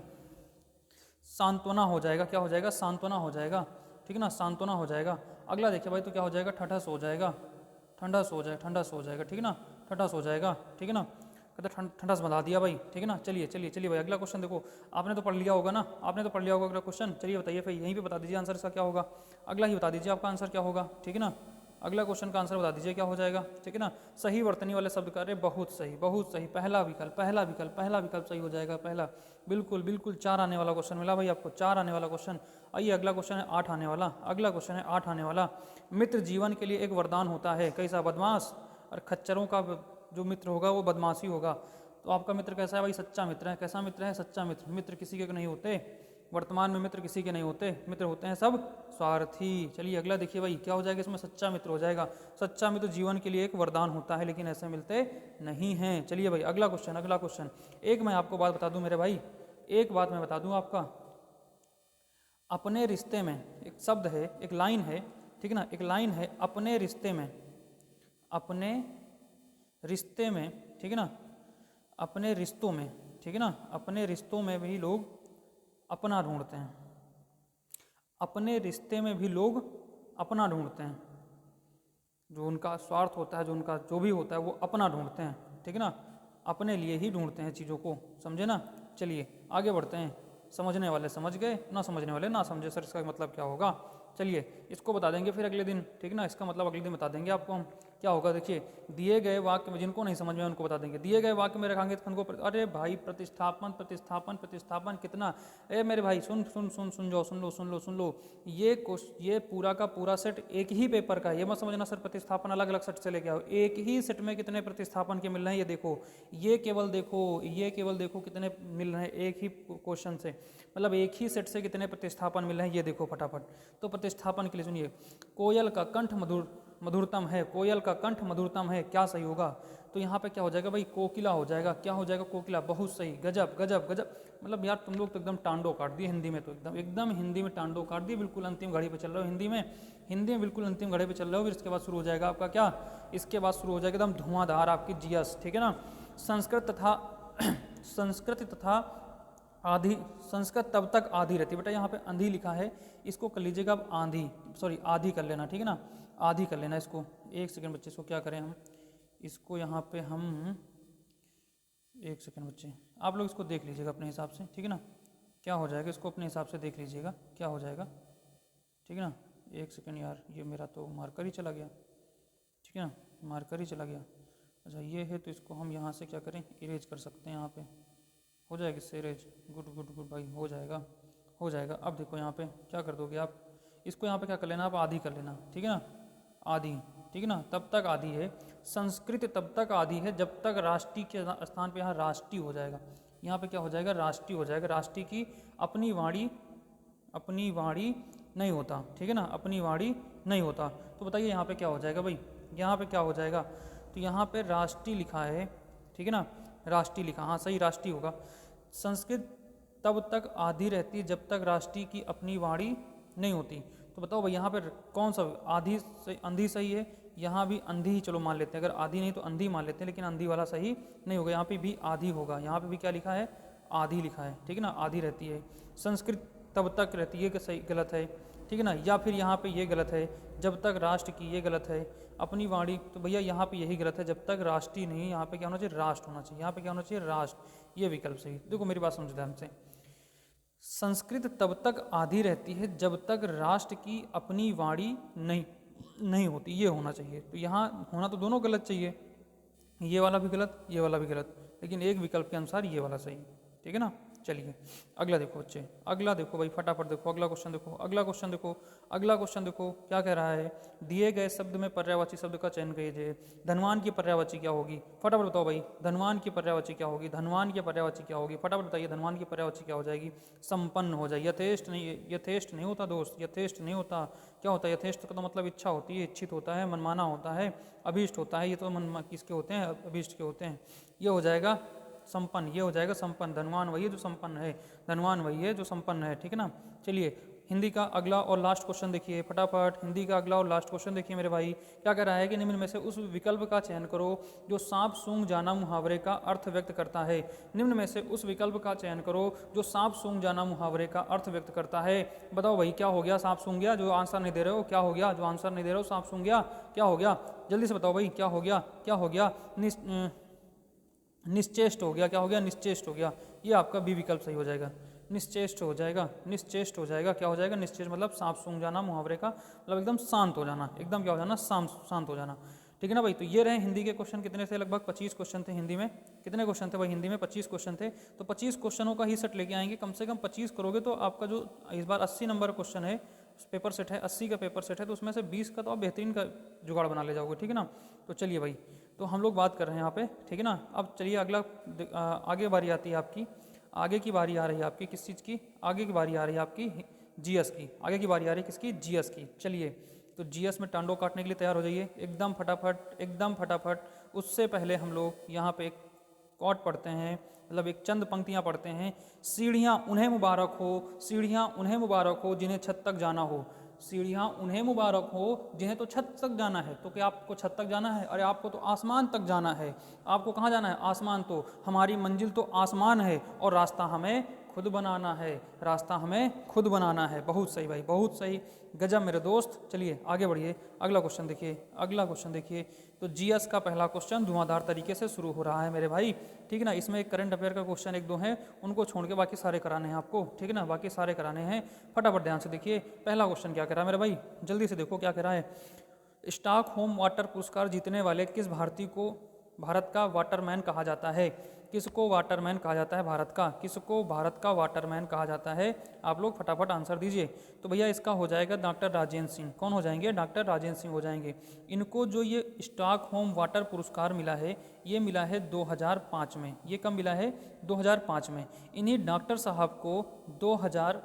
सांत्वना हो जाएगा। क्या हो जाएगा, सांत्वना हो जाएगा, ठीक है ना, सांत्वना हो जाएगा। अगला देखिए भाई तो क्या हो जाएगा, ठठस हो जाएगा, ठंडस हो जाएगा, ठंडस हो जाएगा, ठीक है ना, ठठस हो जाएगा, ठीक है ना, कहते ठंडस बता दिया भाई, ठीक है ना। चलिए चलिए चलिए भाई अगला क्वेश्चन देखो, आपने तो पढ़ लिया होगा ना, आपने तो पढ़ लिया होगा अगला क्वेश्चन। चलिए बताइए भाई, यहीं पे बता दीजिए आंसर इसका क्या होगा, अगला ही बता दीजिए आपका आंसर क्या होगा, ठीक है ना। अगला क्वेश्चन का आंसर बता दीजिए क्या हो जाएगा, ठीक है ना। सही वर्तनी वाले शब्द का, अरे बहुत सही बहुत सही, पहला विकल्प पहला विकल्प पहला विकल्प सही हो जाएगा, पहला, बिल्कुल बिल्कुल। 4 आने वाला क्वेश्चन मिला भाई आपको, 4 आने वाला क्वेश्चन। आइए अगला क्वेश्चन है 8 आने वाला, अगला क्वेश्चन है 8 आने वाला। मित्र जीवन के लिए एक वरदान होता है, कैसा, बदमाश। और खच्चरों का जो मित्र होगा वो बदमाशी होगा। तो आपका मित्र कैसा है भाई, सच्चा मित्र है। कैसा मित्र है, सच्चा मित्र। मित्र किसी के नहीं होते, वर्तमान में मित्र किसी के नहीं होते, मित्र होते हैं सब स्वार्थी। चलिए अगला देखिए भाई क्या हो जाएगा इसमें, सच्चा मित्र हो जाएगा। सच्चा मित्र जीवन के लिए एक वरदान होता है, लेकिन ऐसे मिलते नहीं हैं। चलिए भाई अगला क्वेश्चन, अगला क्वेश्चन। एक मैं आपको बात बता दूं मेरे भाई, एक बात मैं बता दूं आपका, अपने रिश्ते में एक शब्द है, एक लाइन है, ठीक है ना, एक लाइन है, अपने रिश्ते में, अपने रिश्ते में, ठीक है ना, अपने रिश्तों में, ठीक है ना, अपने रिश्तों में भी लोग अपना ढूंढते हैं, अपने रिश्ते में भी लोग अपना ढूंढते हैं। जो उनका स्वार्थ होता है, जो उनका जो भी होता है वो अपना ढूंढते हैं, ठीक है ना, अपने लिए ही ढूंढते हैं चीज़ों को, समझे ना। चलिए आगे बढ़ते हैं, समझने वाले समझ गए, ना समझने वाले ना समझे, सर इसका मतलब क्या होगा। चलिए इसको बता देंगे फिर अगले दिन, ठीक है ना, इसका मतलब अगले दिन बता देंगे आपको हम क्या होगा। देखिए दिए गए वाक्य में, जिनको नहीं समझ में उनको बता देंगे, दिए गए वाक्य में रेखांकित खंड को अरे भाई प्रतिस्थापन प्रतिस्थापन प्रतिस्थापन कितना, ए मेरे भाई सुन सुन सुन सुन जाओ, सुन लो सुन लो सुन लो, ये पूरा का पूरा सेट एक ही पेपर का है। ये मत समझना सर प्रतिस्थापन अलग अलग सेट से लेके आओ, एक ही सेट में कितने प्रतिस्थापन के मिल रहे हैं ये देखो, ये केवल देखो, ये केवल देखो कितने मिल रहे हैं एक ही क्वेश्चन से, मतलब एक ही सेट से कितने प्रतिस्थापन मिल रहे हैं ये देखो फटाफट। तो प्रतिस्थापन के लिए सुनिए, कोयल का कंठ मधुरतम है, कोयल का कंठ मधुरतम है, क्या सही होगा। तो यहाँ पे क्या हो जाएगा भाई, कोकिला हो जाएगा। क्या हो जाएगा, कोकिला, बहुत सही, गजब गजब गजब। मतलब यार तुम लोग तो एकदम टांडो काट दिए हिंदी में, तो एकदम एकदम हिंदी में टांडो काट दिए, बिल्कुल अंतिम घड़ी पे चल रहे हो हिंदी में बिल्कुल अंतिम घड़ी पे चल रहे हो। फिर इसके बाद शुरू हो जाएगा आपका क्या, इसके बाद शुरू हो जाएगा एकदम धुआंधार आपकी जीएस, ठीक है ना। संस्कृत तथा आधी, संस्कृत तब तक आधी रहती है बेटा, यहाँ पे अंधी लिखा है, इसको कर लीजिएगा अब आंधी, सॉरी आधी कर लेना, ठीक है ना, आधी कर लेना इसको। एक सेकंड बच्चे, इसको क्या करें हम, इसको यहाँ पे हम, एक सेकंड बच्चे, आप लोग इसको देख लीजिएगा अपने हिसाब से, ठीक है ना, क्या हो जाएगा, इसको अपने हिसाब से देख लीजिएगा क्या हो जाएगा, ठीक है ना। एक सेकंड यार, ये मेरा तो मार्कर ही चला गया, ठीक है ना, मार्कर ही चला गया। अच्छा ये है, तो इसको हम यहाँ से क्या करें, इरेज कर सकते हैं, यहाँ पे हो जाएगा इससे इरेज, गुड गुड गुड भाई, हो जाएगा हो जाएगा। अब देखो यहाँ पे क्या कर दोगे आप, इसको यहाँ पे क्या कर लेना, आप आधी कर लेना, ठीक है ना, आधी, ठीक है ना, तब तक आधी है। संस्कृत तब तक आधी है जब तक राष्ट्रीय के स्थान पे यहाँ राष्ट्रीय हो जाएगा, यहाँ पे क्या हो जाएगा, राष्ट्रीय हो जाएगा। राष्ट्रीय की अपनी वाणी नहीं होता, ठीक है ना, अपनी वाणी नहीं होता। तो बताइए यहाँ पे क्या हो जाएगा भाई, यहाँ पे क्या हो जाएगा, तो यहाँ पे राष्ट्रीय लिखा है, ठीक है ना, राष्ट्रीय लिखा, हाँ सही राष्ट्रीय होगा। संस्कृत तब तक आधी रहती है जब तक राष्ट्रीय की अपनी वाणी नहीं होती। तो बताओ भाई यहाँ पर कौन सा आधी सही, अंधी सही है यहाँ भी अंधी ही चलो मान लेते हैं, अगर आधी नहीं तो अंधी मान लेते हैं, लेकिन अंधी वाला सही नहीं होगा, यहाँ पे भी आधी होगा, यहाँ पे भी क्या लिखा है, आधी लिखा है, ठीक है ना, आधी रहती है। संस्कृत तब तक रहती है कि सही गलत है, ठीक है ना, या फिर यहाँ पे ये गलत है, जब तक राष्ट्र की, ये गलत है। अपनी वाणी, तो भैया यहाँ पे यही गलत है, जब तक राष्ट्रीय नहीं, यहाँ पे क्या होना चाहिए, राष्ट्र होना चाहिए, यहाँ पे क्या होना चाहिए, राष्ट्र, ये विकल्प सही। देखो मेरी बात समझ ध्यान से, संस्कृत तब तक आधी रहती है जब तक राष्ट्र की अपनी वाणी नहीं होती, ये होना चाहिए। तो यहाँ होना तो दोनों गलत चाहिए, ये वाला भी गलत, ये वाला भी गलत, लेकिन एक विकल्प के अनुसार ये वाला सही, ठीक है ना। चलिए अगला देखो बच्चे, अगला देखो भाई, फटाफट देखो अगला क्वेश्चन देखो, अगला क्वेश्चन देखो, अगला क्वेश्चन देखो क्या कह रहा है। दिए गए शब्द में पर्यायवाची शब्द का चयन कीजिए। धनवान की पर्यायवाची क्या होगी, फटाफट बताओ भाई, धनवान की पर्यायवाची क्या होगी, धनवान की पर्यायवाची क्या होगी, फटाफट बताइए, धनवान की पर्यायवाची क्या हो जाएगी, संपन्न हो जाएगी। यथेष्ट नहीं, यथेष्ट नहीं होता दोस्त, यथेष्ट नहीं होता। क्या होता है यथेष्ट का तो मतलब इच्छा होती है, इच्छित होता है, मनमाना होता है, अभीष्ट होता है, ये तो मन किसके होते हैं, अभीष्ट के होते हैं। ये हो जाएगा संपन्न, ये हो जाएगा संपन्न। धनवान वही है जो संपन्न है, धनवान वही है जो संपन्न है, ठीक है ना। चलिए हिंदी का अगला और लास्ट क्वेश्चन देखिए फटाफट, हिंदी का अगला और लास्ट क्वेश्चन देखिए मेरे भाई। क्या कह रहा है कि निम्न में से उस विकल्प का चयन करो जो सांप सूंघ जाना मुहावरे का अर्थ व्यक्त करता है। निम्न में से उस विकल्प का चयन करो जो सांप सूंघ जाना मुहावरे का अर्थ व्यक्त करता है। बताओ भाई क्या हो गया, सांप सूंघ गया, जो आंसर नहीं दे रहे हो क्या हो गया, जो आंसर नहीं दे रहे हो, सांप सूंघ गया, क्या हो गया, जल्दी से बताओ भाई क्या हो गया, क्या हो गया, निश्चेष्ट हो गया, क्या हो गया, निश्चेष्ट हो गया। ये आपका बी विकल्प सही हो जाएगा, निश्चेष्ट हो जाएगा, निश्चेष्ट हो जाएगा। क्या हो जाएगा, निश्चेष्ट मतलब सांप सूंघ जाना मुहावरे का मतलब एकदम शांत हो जाना, एकदम क्या हो जाना, शांत हो जाना, ठीक है ना भाई। तो ये रहे हिंदी के क्वेश्चन, कितने थे, लगभग 25 क्वेश्चन थे हिंदी में। कितने क्वेश्चन थे भाई हिंदी में, 25 क्वेश्चन थे। तो 25 क्वेश्चनों का ही सेट लेके आएंगे, कम से कम 25 करोगे तो आपका जो इस बार 80 नंबर क्वेश्चन है पेपर सेट है, 80 का पेपर सेट है, तो उसमें से 20 का तो आप बेहतरीन का जुगाड़ बना ले जाओगे, ठीक है ना। तो चलिए भाई, तो हम लोग बात कर रहे हैं यहाँ पे, ठीक है ना। अब चलिए अगला आगे बारी आती है आपकी, आगे की बारी आ रही है आपकी किस चीज़ की, आगे की बारी आ रही है आपकी जीएस की, आगे की बारी आ रही है किसकी, जीएस की। चलिए तो जीएस में टांडो काटने के लिए तैयार हो जाइए एकदम फटाफट, एकदम फटाफट। उससे पहले हम लोग यहाँ पे एक कॉट पढ़ते हैं, मतलब एक चंद पंक्तियाँ पढ़ते हैं। सीढ़ियाँ उन्हें मुबारक हो, सीढ़ियाँ उन्हें मुबारक हो जिन्हें छत तक जाना हो, सीढ़ियाँ उन्हें मुबारक हो जिन्हें तो छत तक जाना है। तो क्या आपको छत तक जाना है, अरे आपको तो आसमान तक जाना है। आपको कहाँ जाना है, आसमान। तो हमारी मंजिल तो आसमान है और रास्ता हमें खुद बनाना है, रास्ता हमें खुद बनाना है। बहुत सही भाई, बहुत सही, गजब मेरे दोस्त। चलिए आगे बढ़िए, अगला क्वेश्चन देखिए, अगला क्वेश्चन देखिए। तो जीएस का पहला क्वेश्चन धुआंधार तरीके से शुरू हो रहा है मेरे भाई, ठीक है ना। इसमें एक करंट अफेयर का क्वेश्चन एक दो हैं, उनको छोड़ के बाकी सारे कराने हैं आपको, ठीक है ना, बाकी सारे कराने हैं। फटाफट ध्यान से देखिए, पहला क्वेश्चन क्या कह रहा है मेरे भाई, जल्दी से देखो क्या कह रहा है। स्टॉकहोम वाटर पुरस्कार जीतने वाले किस भारतीय को भारत का वाटरमैन कहा जाता है। किसको वाटरमैन कहा जाता है भारत का, किसको भारत का वाटरमैन कहा जाता है। आप लोग फटाफट आंसर दीजिए। तो भैया इसका हो जाएगा डॉक्टर राजेंद्र सिंह। कौन हो जाएंगे, डॉक्टर राजेंद्र सिंह हो जाएंगे। इनको जो ये स्टॉकहोम वाटर पुरस्कार मिला है, ये मिला है 2005 में। ये कब मिला है, 2005 में। इन्हीं डॉक्टर साहब को 2000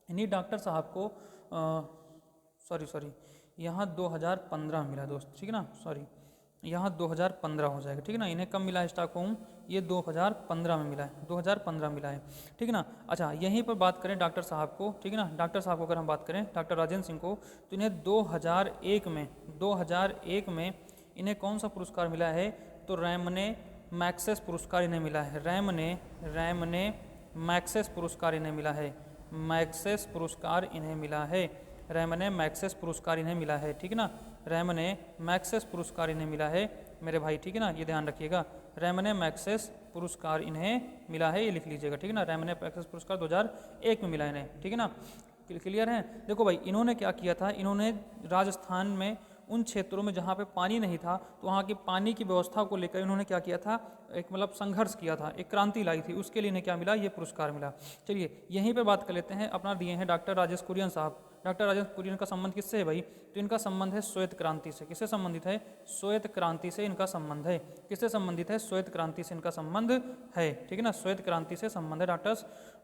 इन्हीं डॉक्टर साहब को सॉरी यहाँ 2015 मिला दोस्त, ठीक है ना, सॉरी यहाँ 2015 हो जाएगा, ठीक है ना। इन्हें कब मिला है स्टॉकहोम, ये 2015 में मिला है, 2015 मिला है, ठीक है ना। अच्छा यहीं पर बात करें डॉक्टर साहब को, ठीक है ना, डॉक्टर साहब को अगर हम बात करें डॉक्टर राजेंद्र सिंह को, तो इन्हें 2001 में इन्हें कौन सा पुरस्कार मिला है, तो रैमने मैग्सेस पुरस्कार इन्हें मिला है। रैमने मैग्सेस पुरस्कार इन्हें मिला है, मैग्सेस पुरस्कार इन्हें मिला है, रैमने मैग्सेस पुरस्कार इन्हें मिला है, ठीक है ना। रैमने मैग्सेस पुरस्कार इन्हें मिला है मेरे भाई, ठीक है ना, ये ध्यान रखिएगा। रैमने मैग्सेस पुरस्कार इन्हें मिला है, ये लिख लीजिएगा, ठीक है ना। रैमने मैग्सेस पुरस्कार 2001 में मिला इन्हें, ठीक है ना। क्लियर है। देखो भाई इन्होंने क्या किया था, इन्होंने राजस्थान में उन क्षेत्रों में जहाँ पे पानी नहीं था, तो वहाँ की पानी की व्यवस्था को लेकर इन्होंने क्या किया था, एक मतलब संघर्ष किया था, एक क्रांति लाई थी, उसके लिए इन्हें क्या मिला, ये पुरस्कार मिला। चलिए यहीं पे बात कर लेते हैं, अपना दिए हैं डॉक्टर राजेश कुरियन साहब। डॉक्टर राजेश कुरियन का संबंध किससे है भाई, तो इनका संबंध है श्वेत क्रांति से। किससे संबंधित है, श्वेत क्रांति से इनका संबंध है। किससे संबंधित है, श्वेत क्रांति से इनका संबंध है, ठीक है ना, श्वेत क्रांति से संबंध है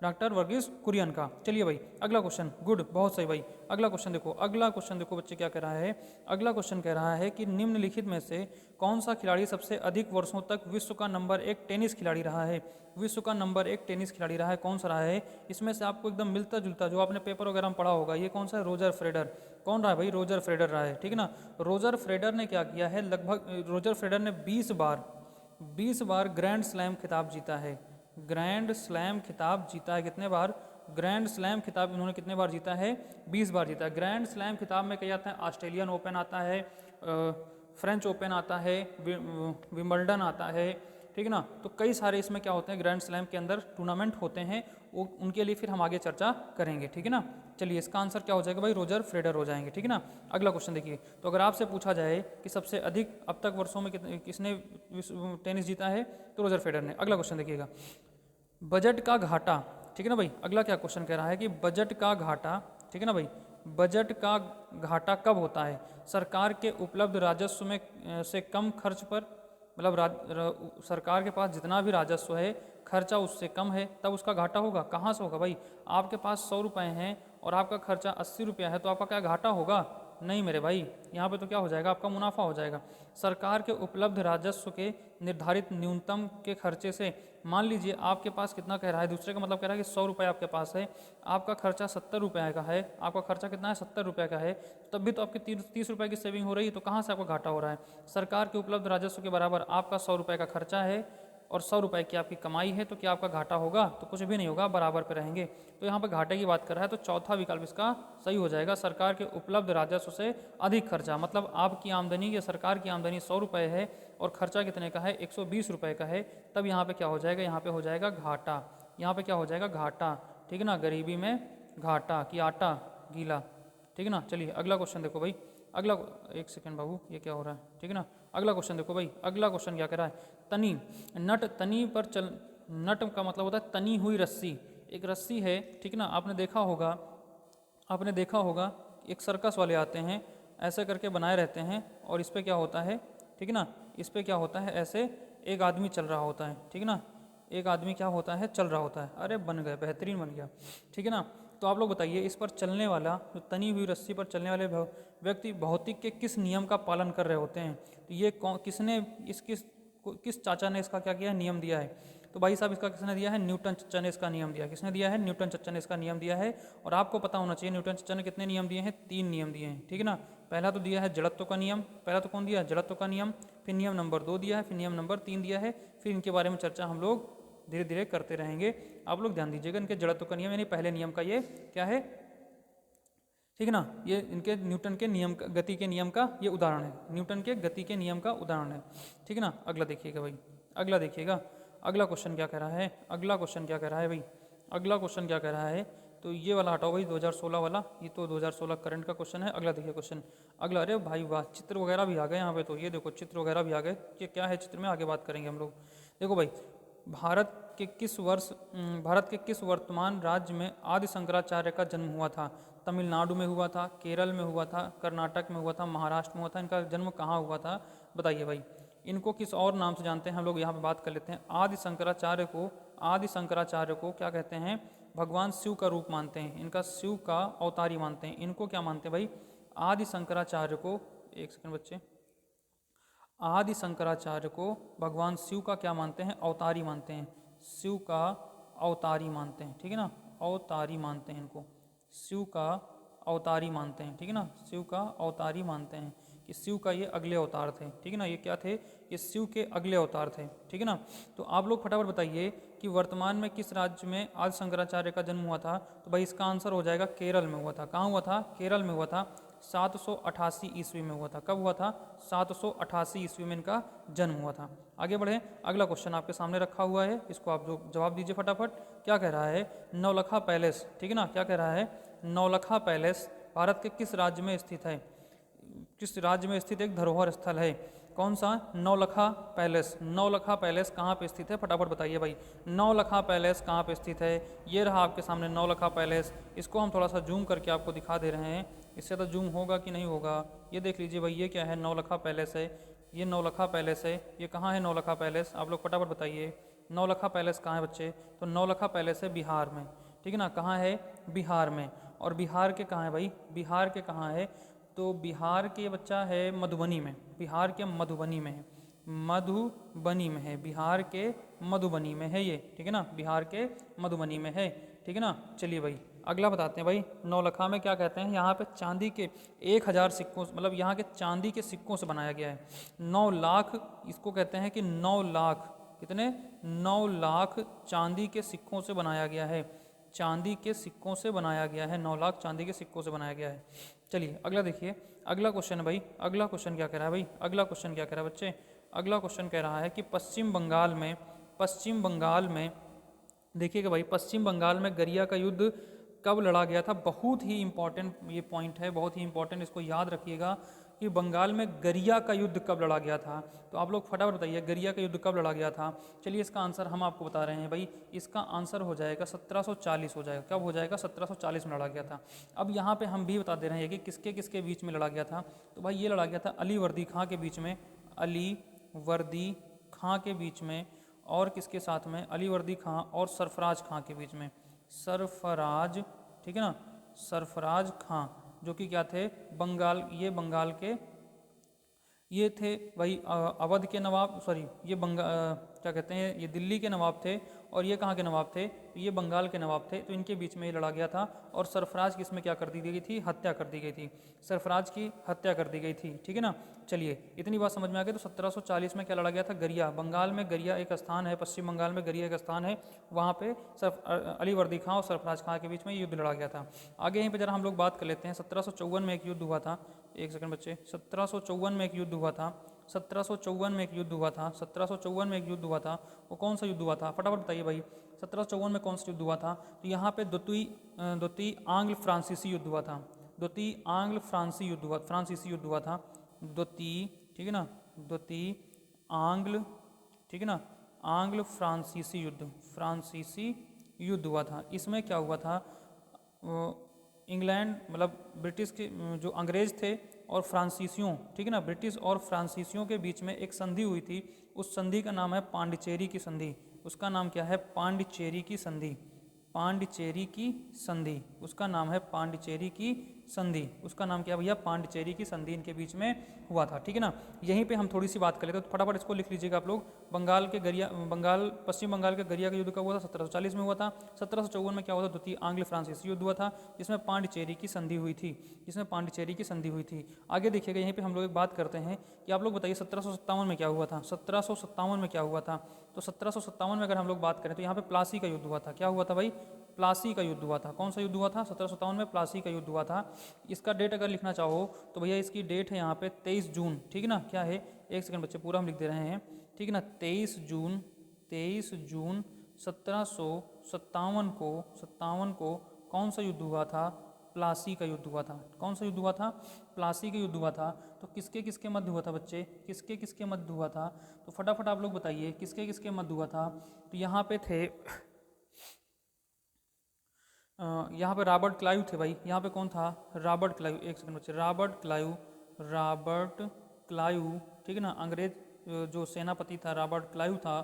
डॉक्टर वर्गीस कुरियन का। चलिए भाई अगला क्वेश्चन, गुड, बहुत सही भाई, अगला क्वेश्चन देखो, अगला क्वेश्चन देखो बच्चे क्या कह रहा है। अगला क्वेश्चन कह रहा है कि निम्नलिखित में से कौन सा खिलाड़ी सबसे अधिक वर्षों तक विश्व का नंबर 1 टेनिस खिलाड़ी रहा है। विश्व का नंबर 1 टेनिस खिलाड़ी रहा है, कौन सा रहा है। इसमें से आपको एकदम मिलता जुलता जो आपने पेपर वगैरह में पढ़ा होगा, ये कौन सा है, रोजर फेडरर। कौन रहा है भाई, रोजर फेडरर रहा है, ठीक है ना। रोजर फेडरर ने क्या किया है, लगभग रोजर फेडरर ने 20 बार ग्रैंड स्लैम खिताब जीता है। ग्रैंड स्लैम खिताब जीता है कितने बार, ग्रैंड स्लैम खिताब इन्होंने कितने बार जीता है, 20 बार जीता है। ग्रैंड स्लैम खिताब में क्या आता है, ऑस्ट्रेलियन ओपन आता है, फ्रेंच ओपन आता है, विंबलडन आता है, ठीक है ना। तो कई सारे इसमें क्या होते हैं, ग्रैंड स्लैम के अंदर टूर्नामेंट होते हैं, वो उनके लिए फिर हम आगे चर्चा करेंगे, ठीक है ना। चलिए इसका आंसर क्या हो जाएगा भाई, रोजर फेडरर हो जाएंगे, ठीक है ना। अगला क्वेश्चन देखिए, तो अगर आपसे पूछा जाए कि सबसे अधिक अब तक वर्षों में किसने टेनिस जीता है, तो रोजर फेडरर ने। अगला क्वेश्चन देखिएगा, बजट का घाटा, ठीक है ना भाई। अगला क्या क्वेश्चन कह रहा है कि बजट का घाटा, ठीक है ना भाई, बजट का घाटा कब होता है। सरकार के उपलब्ध राजस्व में से कम खर्च पर, मतलब सरकार के पास जितना भी राजस्व है, खर्चा उससे कम है, तब उसका घाटा होगा। कहाँ से होगा भाई, आपके पास 100 रुपये हैं और आपका खर्चा 80 रुपया है, तो आपका क्या घाटा होगा, नहीं मेरे भाई। यहाँ पे तो क्या हो जाएगा, आपका मुनाफा हो जाएगा। सरकार के उपलब्ध राजस्व के निर्धारित न्यूनतम के खर्चे से, मान लीजिए आपके पास कितना कह रहा है, दूसरे का मतलब कह रहा है कि 100 रुपये आपके पास है, आपका खर्चा 70 रुपये का है, आपका खर्चा कितना है, 70 रुपये का है, तब भी तो आपकी 30 रुपये की सेविंग हो रही है, तो कहाँ से आपका घाटा हो रहा है। सरकार के उपलब्ध राजस्व के बराबर आपका 100 रुपये का खर्चा है और 100 रुपये की आपकी कमाई है, तो क्या आपका घाटा होगा, तो कुछ भी नहीं होगा, बराबर पे रहेंगे। तो यहाँ पर घाटे की बात कर रहा है, तो चौथा विकल्प इसका सही हो जाएगा। सरकार के उपलब्ध राजस्व से अधिक खर्चा, मतलब आपकी आमदनी या सरकार की आमदनी 100 रुपये है और खर्चा कितने का है, 120 रुपये का है, तब यहाँ पे क्या हो जाएगा, यहाँ पे हो जाएगा घाटा। यहाँ पे क्या हो जाएगा, घाटा, ठीक है ना। गरीबी में घाटा कि आटा गीला, ठीक है ना। चलिए अगला क्वेश्चन देखो भाई, अगला, एक सेकंड बाबू, ये क्या हो रहा है, ठीक है ना। अगला क्वेश्चन देखो भाई, अगला क्वेश्चन क्या कह रहा है, तनी, नट तनी पर चल, नट का मतलब होता है तनी हुई रस्सी। एक रस्सी है, ठीक है ना, आपने देखा होगा एक सर्कस वाले आते हैं, ऐसे करके बनाए रहते हैं, और इस पर क्या होता है, ठीक है ना, इस पर क्या होता है, ऐसे एक आदमी चल रहा होता है, ठीक है ना, एक आदमी क्या होता है, चल रहा होता है। अरे बन गए, बेहतरीन बन गया, ठीक है ना। तो आप लोग बताइए, इस पर चलने वाला, जो तनी हुई रस्सी पर चलने वाले व्यक्ति भौतिक के किस नियम का पालन कर रहे होते हैं। तो ये किसने किस चाचा ने इसका क्या किया है, नियम दिया है। तो भाई साहब इसका किसने दिया है, न्यूटन चचा ने इसका नियम दिया। किसने दिया है, न्यूटन चचा ने इसका नियम दिया है। और आपको पता होना चाहिए न्यूटन चचा ने कितने नियम दिए हैं, 3 नियम दिए हैं, ठीक है ना। पहला तो दिया है जड़त्व का नियम, पहला तो कौन दिया है, जड़त्व का नियम, फिर नियम नंबर 2 दिया है, फिर नियम नंबर 3 दिया है। फिर इनके बारे में चर्चा हम लोग धीरे धीरे करते रहेंगे। आप लोग ध्यान दीजिएगा, इनके जड़त्व का नियम यानी पहले नियम का ये क्या है, ठीक है ना, ये इनके न्यूटन के नियम का, गति के नियम का ये उदाहरण है, न्यूटन के गति के नियम का उदाहरण है, ठीक है ना। अगला देखिएगा भाई, अगला देखिएगा, अगला क्वेश्चन क्या कह रहा है, अगला क्वेश्चन क्या कह रहा है भाई, अगला क्वेश्चन क्या कह रहा है। तो ये वाला हटाओ भाई, 2016 वाला, ये तो 2016 करंट का क्वेश्चन है। अगला देखिए क्वेश्चन, अगला, अरे भाई वाह, चित्र वगैरह भी आ गए यहाँ पे, तो ये देखो चित्र वगैरह भी आ गए, ये क्या है चित्र में, आगे बात करेंगे हम लोग। देखो भाई, भारत के किस वर्तमान राज्य में आदि शंकराचार्य का जन्म हुआ था। तमिलनाडु में हुआ था, केरल में हुआ था, कर्नाटक में हुआ था, महाराष्ट्र में हुआ था, इनका जन्म कहाँ हुआ था, बताइए भाई। इनको किस और नाम से जानते हैं हम लोग, यहाँ पे बात कर लेते हैं। आदि शंकराचार्य को क्या कहते हैं, भगवान शिव का रूप मानते हैं, इनका शिव का अवतारी मानते हैं। इनको क्या मानते हैं भाई, आदि शंकराचार्य को, एक सेकंड बच्चे, आदि शंकराचार्य को भगवान शिव का क्या मानते हैं, अवतारी मानते हैं, शिव का अवतारी मानते हैं, ठीक है ना, अवतारी मानते हैं इनको, शिव का अवतारी मानते हैं, ठीक है ना, शिव का अवतारी मानते हैं कि शिव का ये अगले अवतार थे, ठीक है ना, ये क्या थे, ये शिव के अगले अवतार थे, ठीक है ना। तो आप लोग फटाफट बताइए कि वर्तमान में किस राज्य में आदि शंकराचार्य का जन्म हुआ था। तो भाई इसका आंसर हो जाएगा केरल में हुआ था। कहाँ हुआ था, केरल में हुआ था, 788 ईस्वी में हुआ था। कब हुआ था, 788 ईस्वी में इनका जन्म हुआ था। आगे बढ़े, अगला क्वेश्चन आपके सामने रखा हुआ है, इसको आप जो जवाब दीजिए फटाफट। क्या कह रहा है, नौलखा पैलेस, ठीक है ना, क्या कह रहा है, नौलखा पैलेस भारत के किस राज्य में स्थित है, किस राज्य में स्थित एक धरोहर स्थल है। कौन सा, नौलखा पैलेस। नौलखा पैलेस कहाँ पे स्थित है, फटाफट बताइए भाई, नौलखा पैलेस कहाँ पे स्थित है। ये रहा आपके सामने नौलखा पैलेस। इसको हम थोड़ा सा जूम करके आपको दिखा दे रहे हैं, इससे तो जूम होगा कि नहीं होगा, ये देख लीजिए भाई, ये क्या है, नौलखा पैलेस है, ये नौलखा पैलेस है। ये कहाँ है नौलखा पैलेस, आप लोग फटाफट बताइए, नौलखा पैलेस कहाँ है बच्चे। तो नौलखा पैलेस है बिहार में, ठीक है ना, कहाँ है, बिहार में। और बिहार के कहाँ है भाई, बिहार के कहाँ है, तो बिहार के बच्चा है मधुबनी में, बिहार के मधुबनी में है, मधुबनी में है, बिहार के मधुबनी में है ये, ठीक है ना, बिहार के मधुबनी में है, ठीक है ना। चलिए भाई अगला बताते हैं भाई, नौलखा में क्या कहते हैं, यहाँ पे चांदी के 1000 सिक्कों, मतलब यहाँ के चांदी के सिक्कों से बनाया गया है। 9 लाख इसको कहते हैं कि 9 लाख, कितने, 9 लाख चांदी के सिक्कों से बनाया गया है, चांदी के सिक्कों से बनाया गया है, 9 लाख चांदी के सिक्कों से बनाया गया है। चलिए अगला देखिए, अगला क्वेश्चन है भाई, अगला क्वेश्चन क्या कह रहा है भाई, अगला क्वेश्चन क्या कह रहा है बच्चे, अगला क्वेश्चन कह रहा है कि पश्चिम बंगाल में देखिएगा भाई, पश्चिम बंगाल में गरिया का युद्ध कब लड़ा गया था। बहुत ही इंपॉर्टेंट ये पॉइंट है, बहुत ही इंपॉर्टेंट, इसको याद रखिएगा कि बंगाल में गरिया का युद्ध कब लड़ा गया था। तो आप लोग फटाफट बताइए गरिया का युद्ध कब लड़ा गया था। चलिए इसका आंसर हम आपको बता रहे हैं भाई, इसका आंसर हो जाएगा 1740 हो जाएगा। कब हो जाएगा, 1740 में लड़ा गया था। अब यहाँ पे हम भी बता दे रहे हैं कि किसके किसके बीच में लड़ा गया था। तो भाई ये लड़ा गया था अली वर्दी खां के बीच में, अली वर्दी खां के बीच में, और किसके साथ में, अली वर्दी खां और सरफराज खां के बीच में, सरफराज, ठीक है ना, सरफराज खां, जो कि क्या थे, बंगाल, ये बंगाल के, ये थे भाई अवध के नवाब, सॉरी ये क्या कहते हैं, ये दिल्ली के नवाब थे, और ये कहाँ के नवाब थे, तो ये बंगाल के नवाब थे। तो इनके बीच में ये लड़ा गया था, और सरफराज की इसमें क्या कर दी गई थी, हत्या कर दी गई थी, सरफराज की हत्या कर दी गई थी, ठीक है ना। चलिए इतनी बात समझ में आ गई। तो 1740 में क्या लड़ा गया था, गरिया, बंगाल में गरिया एक स्थान है, पश्चिम बंगाल में गरिया एक स्थान है, वहाँ पे अली वर्दी खां और सरफराज खां के बीच में युद्ध लड़ा गया था। आगे यहीं पर जरा हम लोग बात कर लेते हैं। 1754 में एक युद्ध हुआ था, एक सेकंड बच्चे, 1754 में एक युद्ध हुआ था, 1754 में एक युद्ध हुआ था, 1754 में एक युद्ध हुआ था। वो कौन सा युद्ध हुआ था, फटाफट बताइए भाई, 1754 में कौन सा युद्ध हुआ था। तो यहाँ पे द्वितीय आंग्ल फ्रांसीसी युद्ध हुआ था, द्वितीय आंग्ल फ्रांसीसी युद्ध हुआ था, द्वितीय, ठीक है ना, द्वितीय आंग्ल, ठीक है ना, आंग्ल फ्रांसीसी युद्ध हुआ था। इसमें क्या हुआ था, इंग्लैंड मतलब ब्रिटिश के जो अंग्रेज थे और फ्रांसीसियों, ठीक है ना, ब्रिटिश और फ्रांसीसियों के बीच में एक संधि हुई थी। उस संधि का नाम है पांडिचेरी की संधि। उसका नाम क्या है, पांडिचेरी की संधि, पांडिचेरी की संधि, उसका नाम है पांडिचेरी की संधि, उसका नाम क्या भैया, पांडिचेरी की संधि इनके बीच में हुआ था, ठीक है ना। यहीं पे हम थोड़ी सी बात कर लेते हैं, तो फटाफट इसको लिख लीजिएगा आप लोग। पश्चिम बंगाल के गरिया का युद्ध कब हुआ था, 1740 में हुआ था। 1754 में क्या हुआ था, द्वितीय आंग्ल फ्रांसीसी युद्ध हुआ था, जिसमें पांडिचेरी की संधि हुई थी, जिसमें पांडिचेरी की संधि हुई थी। आगे देखिएगा, यहीं पर हम लोग एक बात करते हैं कि आप लोग बताइए 1757 में क्या हुआ था, 1757 में क्या हुआ था। तो 1757 में अगर हम लोग बात करें तो यहाँ पे प्लासी का युद्ध हुआ था। क्या हुआ था भाई, प्लासी का युद्ध हुआ था। कौन सा युद्ध हुआ था, 1757 में प्लासी का युद्ध हुआ था। इसका डेट अगर लिखना चाहो तो भैया इसकी डेट है यहाँ पे 23 जून, ठीक है ना, क्या है, एक सेकंड बच्चे पूरा हम लिख दे रहे हैं, ठीक है ना, 23 जून 1757 को कौन सा युद्ध हुआ था, प्लासी का युद्ध हुआ था। कौन सा युद्ध हुआ था, प्लासी का युद्ध हुआ था। तो किसके किसके मध्य हुआ था बच्चे, किसके किसके मध्य हुआ था, तो फटाफट आप लोग बताइए किसके किसके मध्य हुआ था। तो यहाँ पे थे यहाँ पे रॉबर्ट क्लाइव थे भाई, यहाँ पे कौन था, रॉबर्ट क्लाइव, एक सेकंड बच्चे, रॉबर्ट क्लाइव, ठीक है ना, अंग्रेज जो सेनापति था रॉबर्ट क्लाइव था।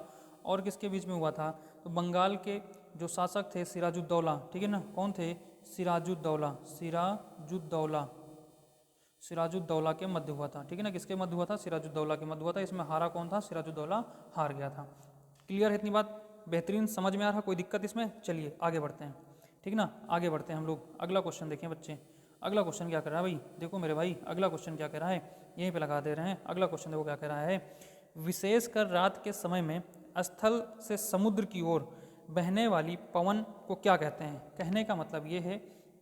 और किसके बीच में हुआ था, तो बंगाल के जो शासक थे सिराजुद्दौला, ठीक है ना, कौन थे, सिराजुद्दौला के मध्य हुआ था, ठीक है ना, किसके मध्य हुआ था, सिराजुद्दौला के मध्य हुआ था। इसमें हारा कौन था, सिराजुद्दौला हार गया था। क्लियर है इतनी बात, बेहतरीन समझ में आ रहा, कोई दिक्कत इसमें। चलिए आगे बढ़ते हैं, ठीक ना, आगे बढ़ते हैं हम लोग। अगला क्वेश्चन देखें बच्चे, अगला क्वेश्चन क्या कर रहा है भाई, देखो मेरे भाई अगला क्वेश्चन क्या कह रहा है, यहीं पे लगा दे रहे हैं। अगला क्वेश्चन देखो क्या कह रहा है, विशेषकर रात के समय में स्थल से समुद्र की ओर बहने वाली पवन को क्या कहते हैं। कहने का मतलब ये है,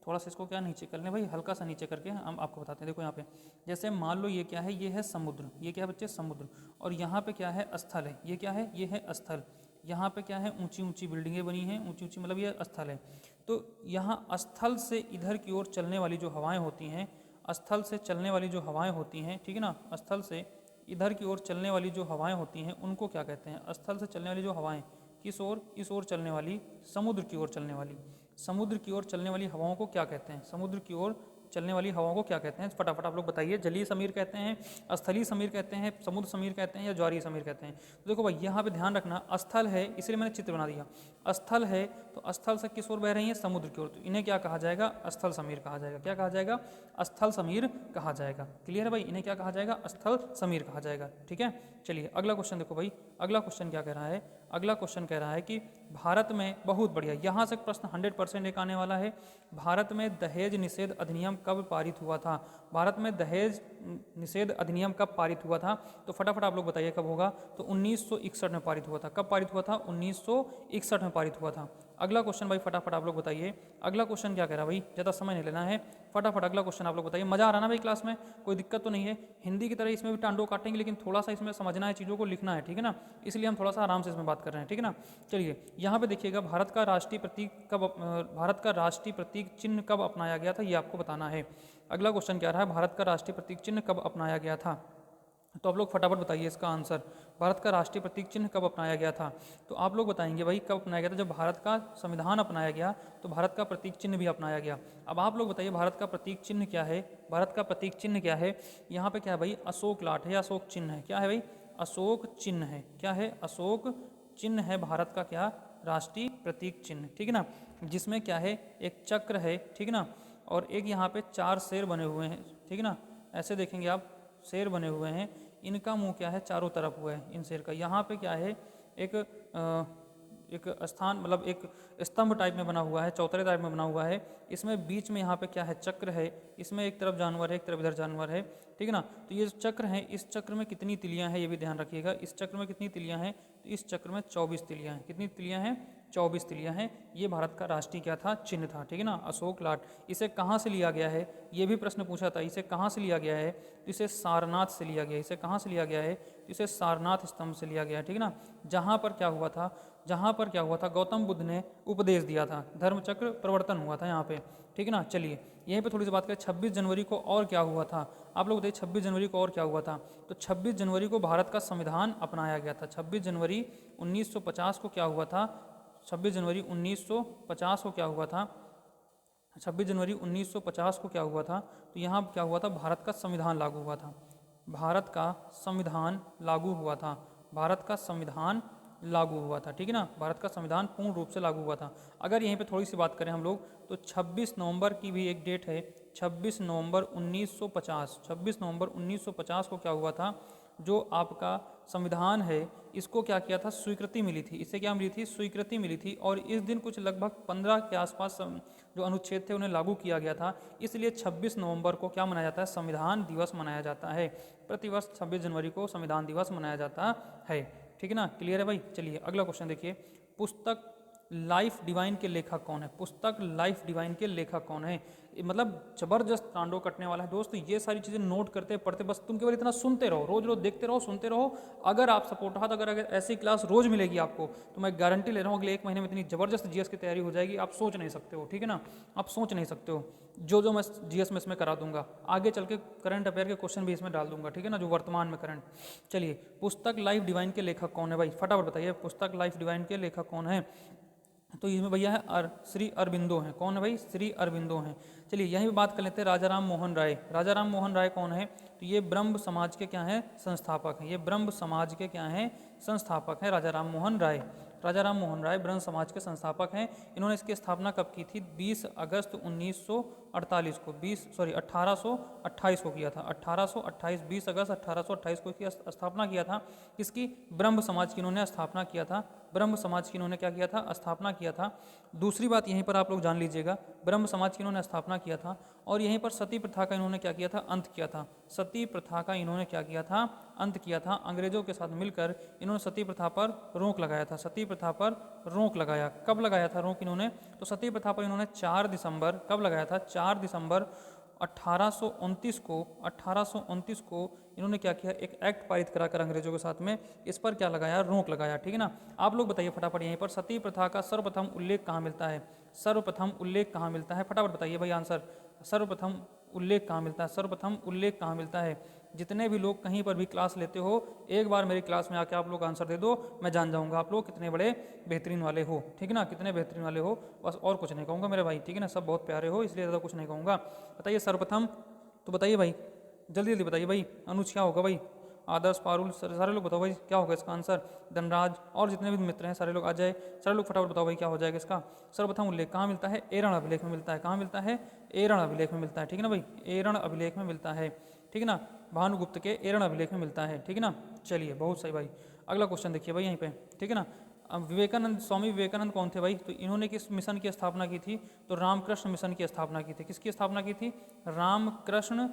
थोड़ा सा इसको क्या नीचे कर लें भाई, हल्का सा नीचे करके हम आपको बताते हैं। देखो यहाँ पे जैसे मान लो ये क्या है, ये है समुद्र, ये क्या है बच्चे, समुद्र, और यहाँ पे क्या है, स्थल है, ये क्या है, ये है स्थल। यहाँ पे क्या है, ऊंची ऊंची बिल्डिंगें बनी हैं, ऊंची ऊंची, मतलब ये स्थल है। तो यहाँ स्थल से इधर की ओर चलने वाली जो हवाएं होती हैं, स्थल से चलने वाली जो हवाएं होती हैं, ठीक है ना, स्थल से इधर की ओर चलने वाली जो हवाएं होती हैं उनको क्या कहते हैं, स्थल से चलने वाली जो हवाएं, किस ओर, इस ओर चलने वाली, समुद्र की ओर चलने वाली, समुद्र की ओर चलने वाली हवाओं को क्या कहते हैं, समुद्र की ओर चलने वाली हवाओं को क्या कहते हैं? फटाफट आप लोग बताइए। जलीय समीर कहते हैं, स्थलीय समीर कहते हैं, समुद्र समीर कहते हैं या ज्वारीय समीर कहते हैं? तो देखो भाई यहाँ पे ध्यान रखना, स्थल है इसलिए मैंने चित्र बना दिया। स्थल है तो स्थल से किस ओर बह रही है? समुद्र की ओर। तो इन्हें क्या कहा जाएगा? स्थल समीर कहा जाएगा। क्या कहा जाएगा? स्थल समीर कहा जाएगा। क्लियर है भाई? इन्हें क्या कहा जाएगा? स्थल समीर कहा जाएगा। ठीक है, चलिए अगला क्वेश्चन देखो भाई। अगला क्वेश्चन क्या कह रहा है? अगला क्वेश्चन कह रहा है कि भारत में, बहुत बढ़िया, यहाँ से प्रश्न 100% एक आने वाला है। भारत में दहेज निषेध अधिनियम कब पारित हुआ था? भारत में दहेज निषेध अधिनियम कब पारित हुआ था? तो फटाफट आप लोग बताइए कब होगा। तो 1961 में पारित हुआ था। कब पारित हुआ था? 1961 में पारित हुआ था। अगला क्वेश्चन भाई फटाफट आप लोग बताइए। अगला क्वेश्चन क्या कह रहा है भाई? ज़्यादा समय नहीं लेना है, फटाफट अगला क्वेश्चन आप लोग बताइए। मजा आ रहा ना भाई क्लास में? कोई दिक्कत तो नहीं है? हिंदी की तरह इसमें भी टांडो काटेंगे, लेकिन थोड़ा सा इसमें समझना है, चीज़ों को लिखना है, ठीक है ना? इसलिए हम थोड़ा सा आराम से इसमें बात कर रहे हैं, ठीक है ना? चलिए यहाँ पे देखिएगा, भारत का राष्ट्रीय प्रतीक चिन्ह कब अपनाया गया था, ये आपको बताना है। अगला क्वेश्चन क्या रहा है? भारत का राष्ट्रीय प्रतीक चिन्ह कब अपनाया गया था? तो आप लोग फटाफट बताइए इसका आंसर। भारत का राष्ट्रीय प्रतीक चिन्ह कब अपनाया गया था? तो आप लोग बताएंगे भाई कब अपनाया गया था? जब भारत का संविधान अपनाया गया तो भारत का प्रतीक चिन्ह भी अपनाया गया। अब आप लोग बताइए भारत का प्रतीक चिन्ह क्या है? भारत का प्रतीक चिन्ह क्या है? यहाँ पे क्या है भाई? अशोक लाट है, अशोक चिन्ह है। क्या है भाई? अशोक चिन्ह है। क्या है? अशोक चिन्ह है भारत का क्या? राष्ट्रीय प्रतीक चिन्ह, ठीक है ना? जिसमें क्या है? एक चक्र है, ठीक है ना? और एक यहाँ पे 4 शेर बने हुए हैं, ठीक है ना? ऐसे देखेंगे आप, शेर बने हुए हैं, इनका मुंह क्या है? चारों तरफ हुआ है इन शेर का। यहाँ पे क्या है? एक स्थान, मतलब एक स्तंभ टाइप में बना हुआ है, चौतरे टाइप में बना हुआ है। इसमें बीच में यहाँ पे क्या है? चक्र है। इसमें एक तरफ जानवर है, एक तरफ इधर जानवर है, ठीक है ना? तो ये जो चक्र है, इस चक्र में कितनी तिलियाँ हैं ये भी ध्यान रखिएगा। इस चक्र में कितनी तिलियाँ हैं? तो इस चक्र में 24 तिलियाँ हैं। कितनी तिलियाँ हैं? 24 तिलियाँ हैं। ये भारत का राष्ट्रीय क्या था? चिन्ह था, ठीक है ना? अशोक लाट। इसे कहाँ से लिया गया है? ये भी प्रश्न पूछा था। इसे कहाँ से लिया गया है? तो इसे सारनाथ से लिया गया। इसे कहाँ से लिया गया है? तो इसे सारनाथ स्तंभ से लिया गया, ठीक है ना? जहाँ पर क्या हुआ था? जहाँ पर क्या हुआ था? गौतम बुद्ध ने उपदेश दिया था, धर्मचक्र प्रवर्तन हुआ था यहाँ पे, ठीक है ना? चलिए यहीं पे थोड़ी सी बात करें। 26 जनवरी को और क्या हुआ था? आप लोग बताइए 26 जनवरी को और क्या हुआ था? तो 26 जनवरी को भारत का संविधान अपनाया गया था। 26 जनवरी 1950 को क्या हुआ था? 26 जनवरी 1950 को क्या हुआ था? 26 जनवरी 1950 को क्या हुआ था? तो यहाँ क्या हुआ था? भारत का संविधान लागू हुआ था। भारत का संविधान लागू हुआ था। भारत का संविधान लागू हुआ था, ठीक है ना? भारत का संविधान पूर्ण रूप से लागू हुआ था। अगर यहीं पे थोड़ी सी बात करें हम लोग, तो 26 नवंबर की भी एक डेट है, 26 नवंबर 1950। 26 नवंबर 1950 को क्या हुआ था? जो आपका संविधान है, इसको क्या किया था? स्वीकृति मिली थी। इससे क्या मिली थी? स्वीकृति मिली थी। और इस दिन कुछ लगभग 15 के आसपास जो अनुच्छेद थे उन्हें लागू किया गया था। इसलिए 26 नवंबर को क्या मनाया जाता है? संविधान दिवस मनाया जाता है। प्रतिवर्ष 26 जनवरी को संविधान दिवस मनाया जाता है, ठीक है ना? क्लियर है भाई? चलिए अगला क्वेश्चन देखिए। पुस्तक लाइफ डिवाइन के लेखक कौन है? पुस्तक लाइफ डिवाइन के लेखक कौन है? मतलब जबरदस्त तांडव कटने वाला है दोस्त। ये सारी चीज़ें नोट करते पढ़ते, बस तुम केवल इतना सुनते रहो, रोज रोज देखते रहो, सुनते रहो। अगर आप सपोर्ट रहा तो अगर ऐसी क्लास रोज मिलेगी आपको, तो मैं गारंटी ले रहा हूँ अगले 1 महीने में इतनी जबरदस्त जीएस की तैयारी हो जाएगी, आप सोच नहीं सकते हो, ठीक है ना? आप सोच नहीं सकते हो। जो मैं जीएस में इसमें करा दूंगा, आगे चल के करंट अफेयर के क्वेश्चन भी इसमें डाल दूंगा, ठीक है ना? जो वर्तमान में करंट। चलिए, पुस्तक लाइफ डिवाइन के लेखक कौन है भाई? फटाफट बताइए, पुस्तक लाइफ डिवाइन के लेखक कौन है? तो इसमें भैया है श्री अरबिंदो हैं। कौन है भाई? श्री अरबिंदो हैं। चलिए यहीं पे बात कर लेते हैं राजा राम मोहन राय। राजा राम मोहन राय कौन है? तो ये ब्रह्म समाज के क्या हैं? संस्थापक हैं। ये ब्रह्म समाज के क्या हैं? संस्थापक हैं राजा राम मोहन राय। राजा राम मोहन राय ब्रह्म समाज के संस्थापक हैं। इन्होंने इसकी स्थापना कब की थी? 20 अगस्त 1948 को 1828 को किया था। 1828 20 अगस्त 1828 को इसकी स्थापना किया था। किसकी? ब्रह्म समाज की इन्होंने स्थापना किया था। ब्रह्म समाज की इन्होंने क्या किया था? स्थापना किया था। दूसरी बात यहीं पर आप लोग जान लीजिएगा, ब्रह्म समाज की इन्होंने स्थापना किया था और यहीं पर सती प्रथा का इन्होंने क्या किया था? अंत किया था। सती प्रथा का इन्होंने क्या किया था? अंत किया था। अंग्रेजों के साथ मिलकर इन्होंने सती प्रथा पर रोक लगाया था। सती प्रथा पर रोक लगाया। कब लगाया था रोक इन्होंने? तो सती प्रथा पर इन्होंने 4 दिसंबर, कब लगाया था? 4 दिसंबर 1829 को इन्होंने क्या किया? एक एक्ट पारित कराकर अंग्रेजों के साथ में इस पर क्या लगाया? रोक लगाया, ठीक है ना? आप लोग बताइए फटाफट यहीं पर सती प्रथा का सर्वप्रथम उल्लेख कहाँ मिलता है? सर्वप्रथम उल्लेख कहाँ मिलता है? फटाफट बताइए भाई आंसर। सर्वप्रथम उल्लेख कहाँ मिलता है? सर्वप्रथम उल्लेख कहाँ मिलता है? जितने भी लोग कहीं पर भी क्लास लेते हो, एक बार मेरी क्लास में आके आप लोग आंसर दे दो, मैं जान जाऊंगा आप लोग कितने बड़े बेहतरीन वाले हो, ठीक है ना, कितने बेहतरीन वाले हो। बस और कुछ नहीं कहूँगा मेरे भाई, ठीक है ना, सब बहुत प्यारे हो, इसलिए ज़्यादा कुछ नहीं कहूँगा। बताइए सर्वप्रथम, तो बताइए भाई, जल्दी जल्दी बताइए भाई, अनुज क्या होगा भाई? आदर्श, पारुल, सारे लोग बताओ भाई क्या होगा इसका आंसर? धनराज और जितने भी मित्र हैं सारे लोग आ जाए, सारे लोग फटाफट बताओ भाई क्या हो जाएगा इसका? सर्वप्रथम उल्लेख कहाँ मिलता है? एरण अभिलेख में मिलता है। कहाँ मिलता है? एरण अभिलेख में मिलता है, ठीक है ना भाई, एरण अभिलेख में मिलता है, ठीक है ना, भानुगुप्त के एरण अभिलेख में मिलता है, ठीक है ना। चलिए बहुत सही भाई। अगला क्वेश्चन देखिए भाई यहीं पे, ठीक है ना। अब विवेकानंद, स्वामी विवेकानंद कौन थे भाई? तो इन्होंने किस मिशन की स्थापना की थी? तो रामकृष्ण मिशन की स्थापना की थी। किसकी स्थापना की थी? रामकृष्ण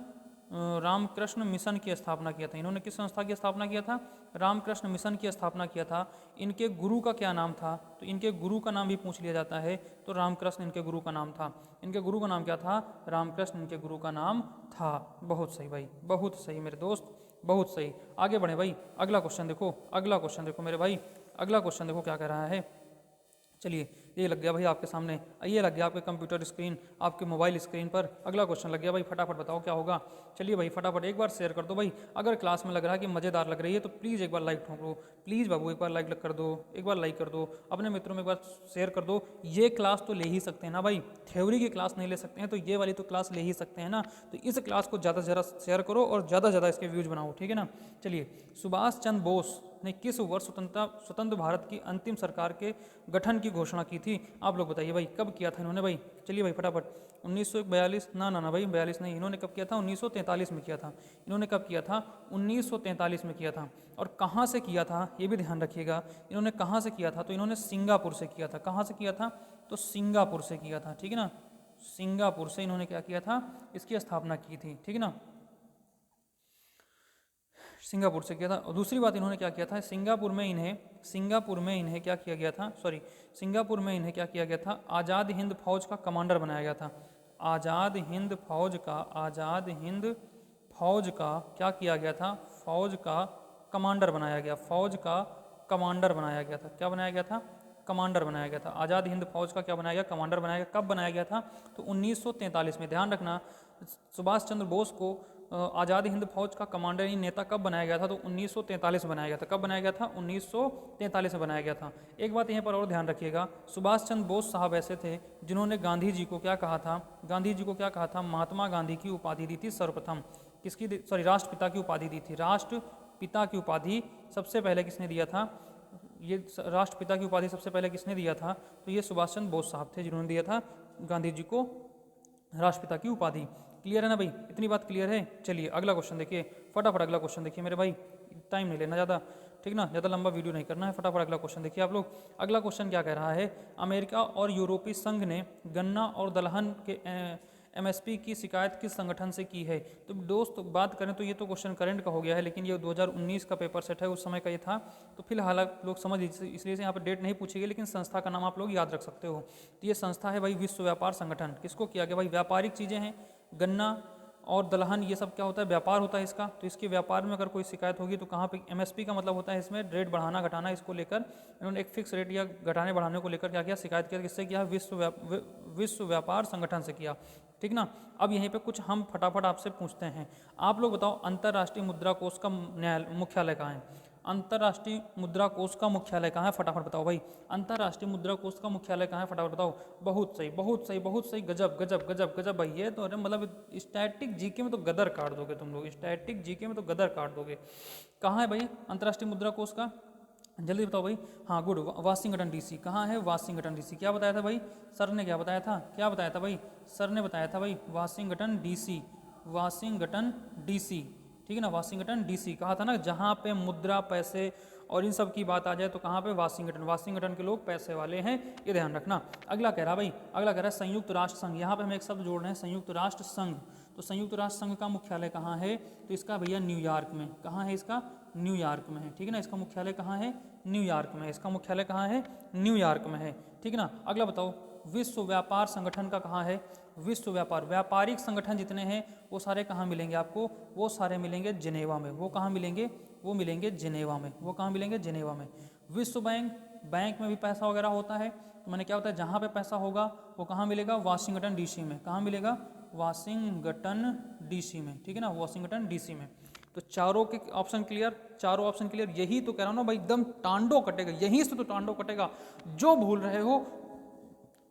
मिशन की स्थापना किया था। इन्होंने किस संस्था की स्थापना किया था? रामकृष्ण मिशन की स्थापना किया था। इनके गुरु का क्या नाम था? तो इनके गुरु का नाम भी पूछ लिया जाता है, तो रामकृष्ण इनके गुरु का नाम था। इनके गुरु का नाम क्या था? रामकृष्ण इनके गुरु का नाम था। बहुत सही भाई, बहुत सही मेरे दोस्त, बहुत सही। आगे बढ़े भाई, अगला क्वेश्चन देखो, अगला क्वेश्चन देखो मेरे भाई, अगला क्वेश्चन देखो क्या कह रहा है। चलिए ये लग गया भाई आपके सामने, ये लग गया आपके कंप्यूटर स्क्रीन, आपके मोबाइल स्क्रीन पर। अगला क्वेश्चन लग गया भाई, फटाफट बताओ क्या होगा। चलिए भाई फटाफट एक बार शेयर कर दो भाई। अगर क्लास में लग रहा है कि मज़ेदार लग रही है तो प्लीज़ एक बार लाइक ठोक दो, प्लीज़ बाबू एक बार लाइक कर दो, एक बार लाइक कर दो, अपने मित्रों में एक बार शेयर कर दो। ये क्लास तो ले ही सकते हैं ना भाई, थ्योरी की क्लास नहीं ले सकते हैं तो ये वाली तो क्लास ले ही सकते हैं ना। तो इस क्लास को ज़्यादा से ज़्यादा शेयर करो और ज़्यादा से ज़्यादा इसके व्यूज बनाओ, ठीक है ना। चलिए, सुभाष चंद्र बोस ने किस वर्ष स्वतंत्र भारत की अंतिम सरकार के गठन की घोषणा की थी? आप लोग बताइए भाई, कब किया था इन्होंने भाई? चलिए भाई फटाफट। 1942? ना ना ना भाई 42 नहीं, इन्होंने कब किया था? 1943 में किया था। इन्होंने कब किया था? 1943 में किया था। और कहाँ से किया था ये भी ध्यान रखिएगा, इन्होंने कहाँ से किया था? तो इन्होंने सिंगापुर से किया था। कहाँ से किया था? तो सिंगापुर से किया था, ठीक है ना। सिंगापुर से इन्होंने क्या किया था? इसकी स्थापना की थी, ठीक है ना, सिंगापुर से किया था। और दूसरी बात इन्होंने क्या किया था? सिंगापुर में इन्हें क्या किया गया था? सॉरी, सिंगापुर में इन्हें क्या किया गया था? आज़ाद हिंद फौज का कमांडर बनाया गया था। आज़ाद हिंद फौज का क्या किया गया था? फौज का कमांडर बनाया गया, फौज का कमांडर बनाया गया था। क्या बनाया गया था? कमांडर बनाया गया था। आज़ाद हिंद फौज का क्या बनाया गया? कमांडर बनाया गया। कब बनाया गया था? तो 1943 में। ध्यान रखना, सुभाष चंद्र बोस को आज़ाद हिंद फौज का कमांडर यानी नेता कब बनाया गया था? तो 1943 में बनाया गया था। कब बनाया गया था? 1943 में बनाया गया था। एक बात यहाँ पर और ध्यान रखिएगा, सुभाष चंद्र बोस साहब ऐसे थे जिन्होंने गांधी जी को क्या कहा था? गांधी जी को क्या कहा था? महात्मा गांधी की उपाधि दी थी सर्वप्रथम। किसकी? सॉरी, राष्ट्रपिता की उपाधि दी थी। राष्ट्रपिता की उपाधि सबसे पहले किसने दिया था? ये राष्ट्रपिता की उपाधि सबसे पहले किसने दिया था? तो ये सुभाष चंद्र बोस साहब थे जिन्होंने दिया था गांधी जी को राष्ट्रपिता की उपाधि। क्लियर है ना भाई? इतनी बात क्लियर है? चलिए अगला क्वेश्चन देखिए, फटाफट अगला क्वेश्चन देखिए मेरे भाई, टाइम नहीं लेना ज़्यादा, ठीक ना, ज़्यादा लंबा वीडियो नहीं करना है। फटाफट अगला क्वेश्चन देखिए आप लोग। अगला क्वेश्चन क्या कह रहा है? अमेरिका और यूरोपीय संघ ने गन्ना और दलहन के एमएसपी की शिकायत किस संगठन से की है? तो दोस्त बात करें तो ये तो क्वेश्चन करंट का हो गया है, लेकिन ये 2019 का पेपर सेट है, उस समय का ये था। तो फिलहाल आप लोग समझ लीजिए, इसलिए से यहाँ पर डेट नहीं पूछी गई, लेकिन संस्था का नाम आप लोग याद रख सकते हो। तो ये संस्था है भाई विश्व व्यापार संगठन। किसको किया गया भाई? व्यापारिक चीज़ें हैं, गन्ना और दलहन, ये सब क्या होता है? व्यापार होता है इसका। तो इसके व्यापार में अगर कोई शिकायत होगी तो कहाँ पे? एमएसपी का मतलब होता है इसमें रेट बढ़ाना घटाना, इसको लेकर इन्होंने एक फिक्स रेट या घटाने बढ़ाने को लेकर क्या किया? शिकायत किया। किससे किया? विश्व व्यापार संगठन से किया, ठीक ना। अब यहीं पे कुछ हम फटाफट आपसे पूछते हैं, आप लोग बताओ अंतर्राष्ट्रीय मुद्रा कोष का मुख्यालय कहाँ है? अंतर्राष्ट्रीय मुद्रा कोष का मुख्यालय कहाँ है? फटाफट बताओ भाई, अंतर्राष्ट्रीय मुद्रा कोष का मुख्यालय कहाँ है? फटाफट बताओ। बहुत सही, बहुत सही, बहुत सही, गजब गजब गजब गजब भाई। ये तो अरे मतलब स्टैटिक जीके में तो गदर काट दोगे तुम लोग, स्टैटिक जीके में तो गदर काट दोगे। कहाँ है भाई अंतर्राष्ट्रीय मुद्रा कोष का? जल्दी बताओ भाई। हाँ गुड, वाशिंगटन डीसी। कहाँ है? Washington DC. क्या बताया था भाई सर ने? क्या बताया था? क्या बताया था भाई सर ने? बताया था भाई वाशिंगटन डीसी, वाशिंगटन डीसी, ठीक है ना, वाशिंगटन डीसी। कहा था ना, जहाँ पे मुद्रा पैसे और इन सब की बात आ जाए तो कहाँ पे? वाशिंगटन। वाशिंगटन के लोग पैसे वाले हैं, ये ध्यान रखना। अगला कह रहा भाई, अगला कह रहा है संयुक्त राष्ट्र संघ। यहाँ पे हम एक शब्द जोड़ रहे हैं, संयुक्त राष्ट्र संघ। तो संयुक्त राष्ट्र संघ का मुख्यालय कहाँ है? तो इसका भैया न्यूयॉर्क में। कहाँ है इसका? न्यूयॉर्क में है, ठीक है ना। इसका मुख्यालय कहाँ है? न्यूयॉर्क में। इसका मुख्यालय कहाँ है? न्यूयॉर्क में है, ठीक है ना। अगला बताओ, विश्व व्यापार संगठन का कहाँ है? विश्व व्यापार, व्यापारिक संगठन जितने हैं वो सारे कहाँ मिलेंगे आपको? वो सारे मिलेंगे जिनेवा में। वो कहाँ मिलेंगे? वो मिलेंगे जिनेवा में। वो कहाँ मिलेंगे? जिनेवा में। विश्व बैंक, बैंक में भी पैसा वगैरह होता है, तो मैंने क्या होता है, जहाँ पे पैसा होगा वो कहाँ मिलेगा? वाशिंगटन डीसी में। कहाँ मिलेगा? वाशिंगटन डीसी में, ठीक है ना, वाशिंगटन डीसी में। तो चारों के ऑप्शन क्लियर, चारों ऑप्शन क्लियर। यही तो कह रहा हूँ ना भाई, एकदम टांडो कटेगा, यहीं से तो टांडो कटेगा। जो भूल रहे हो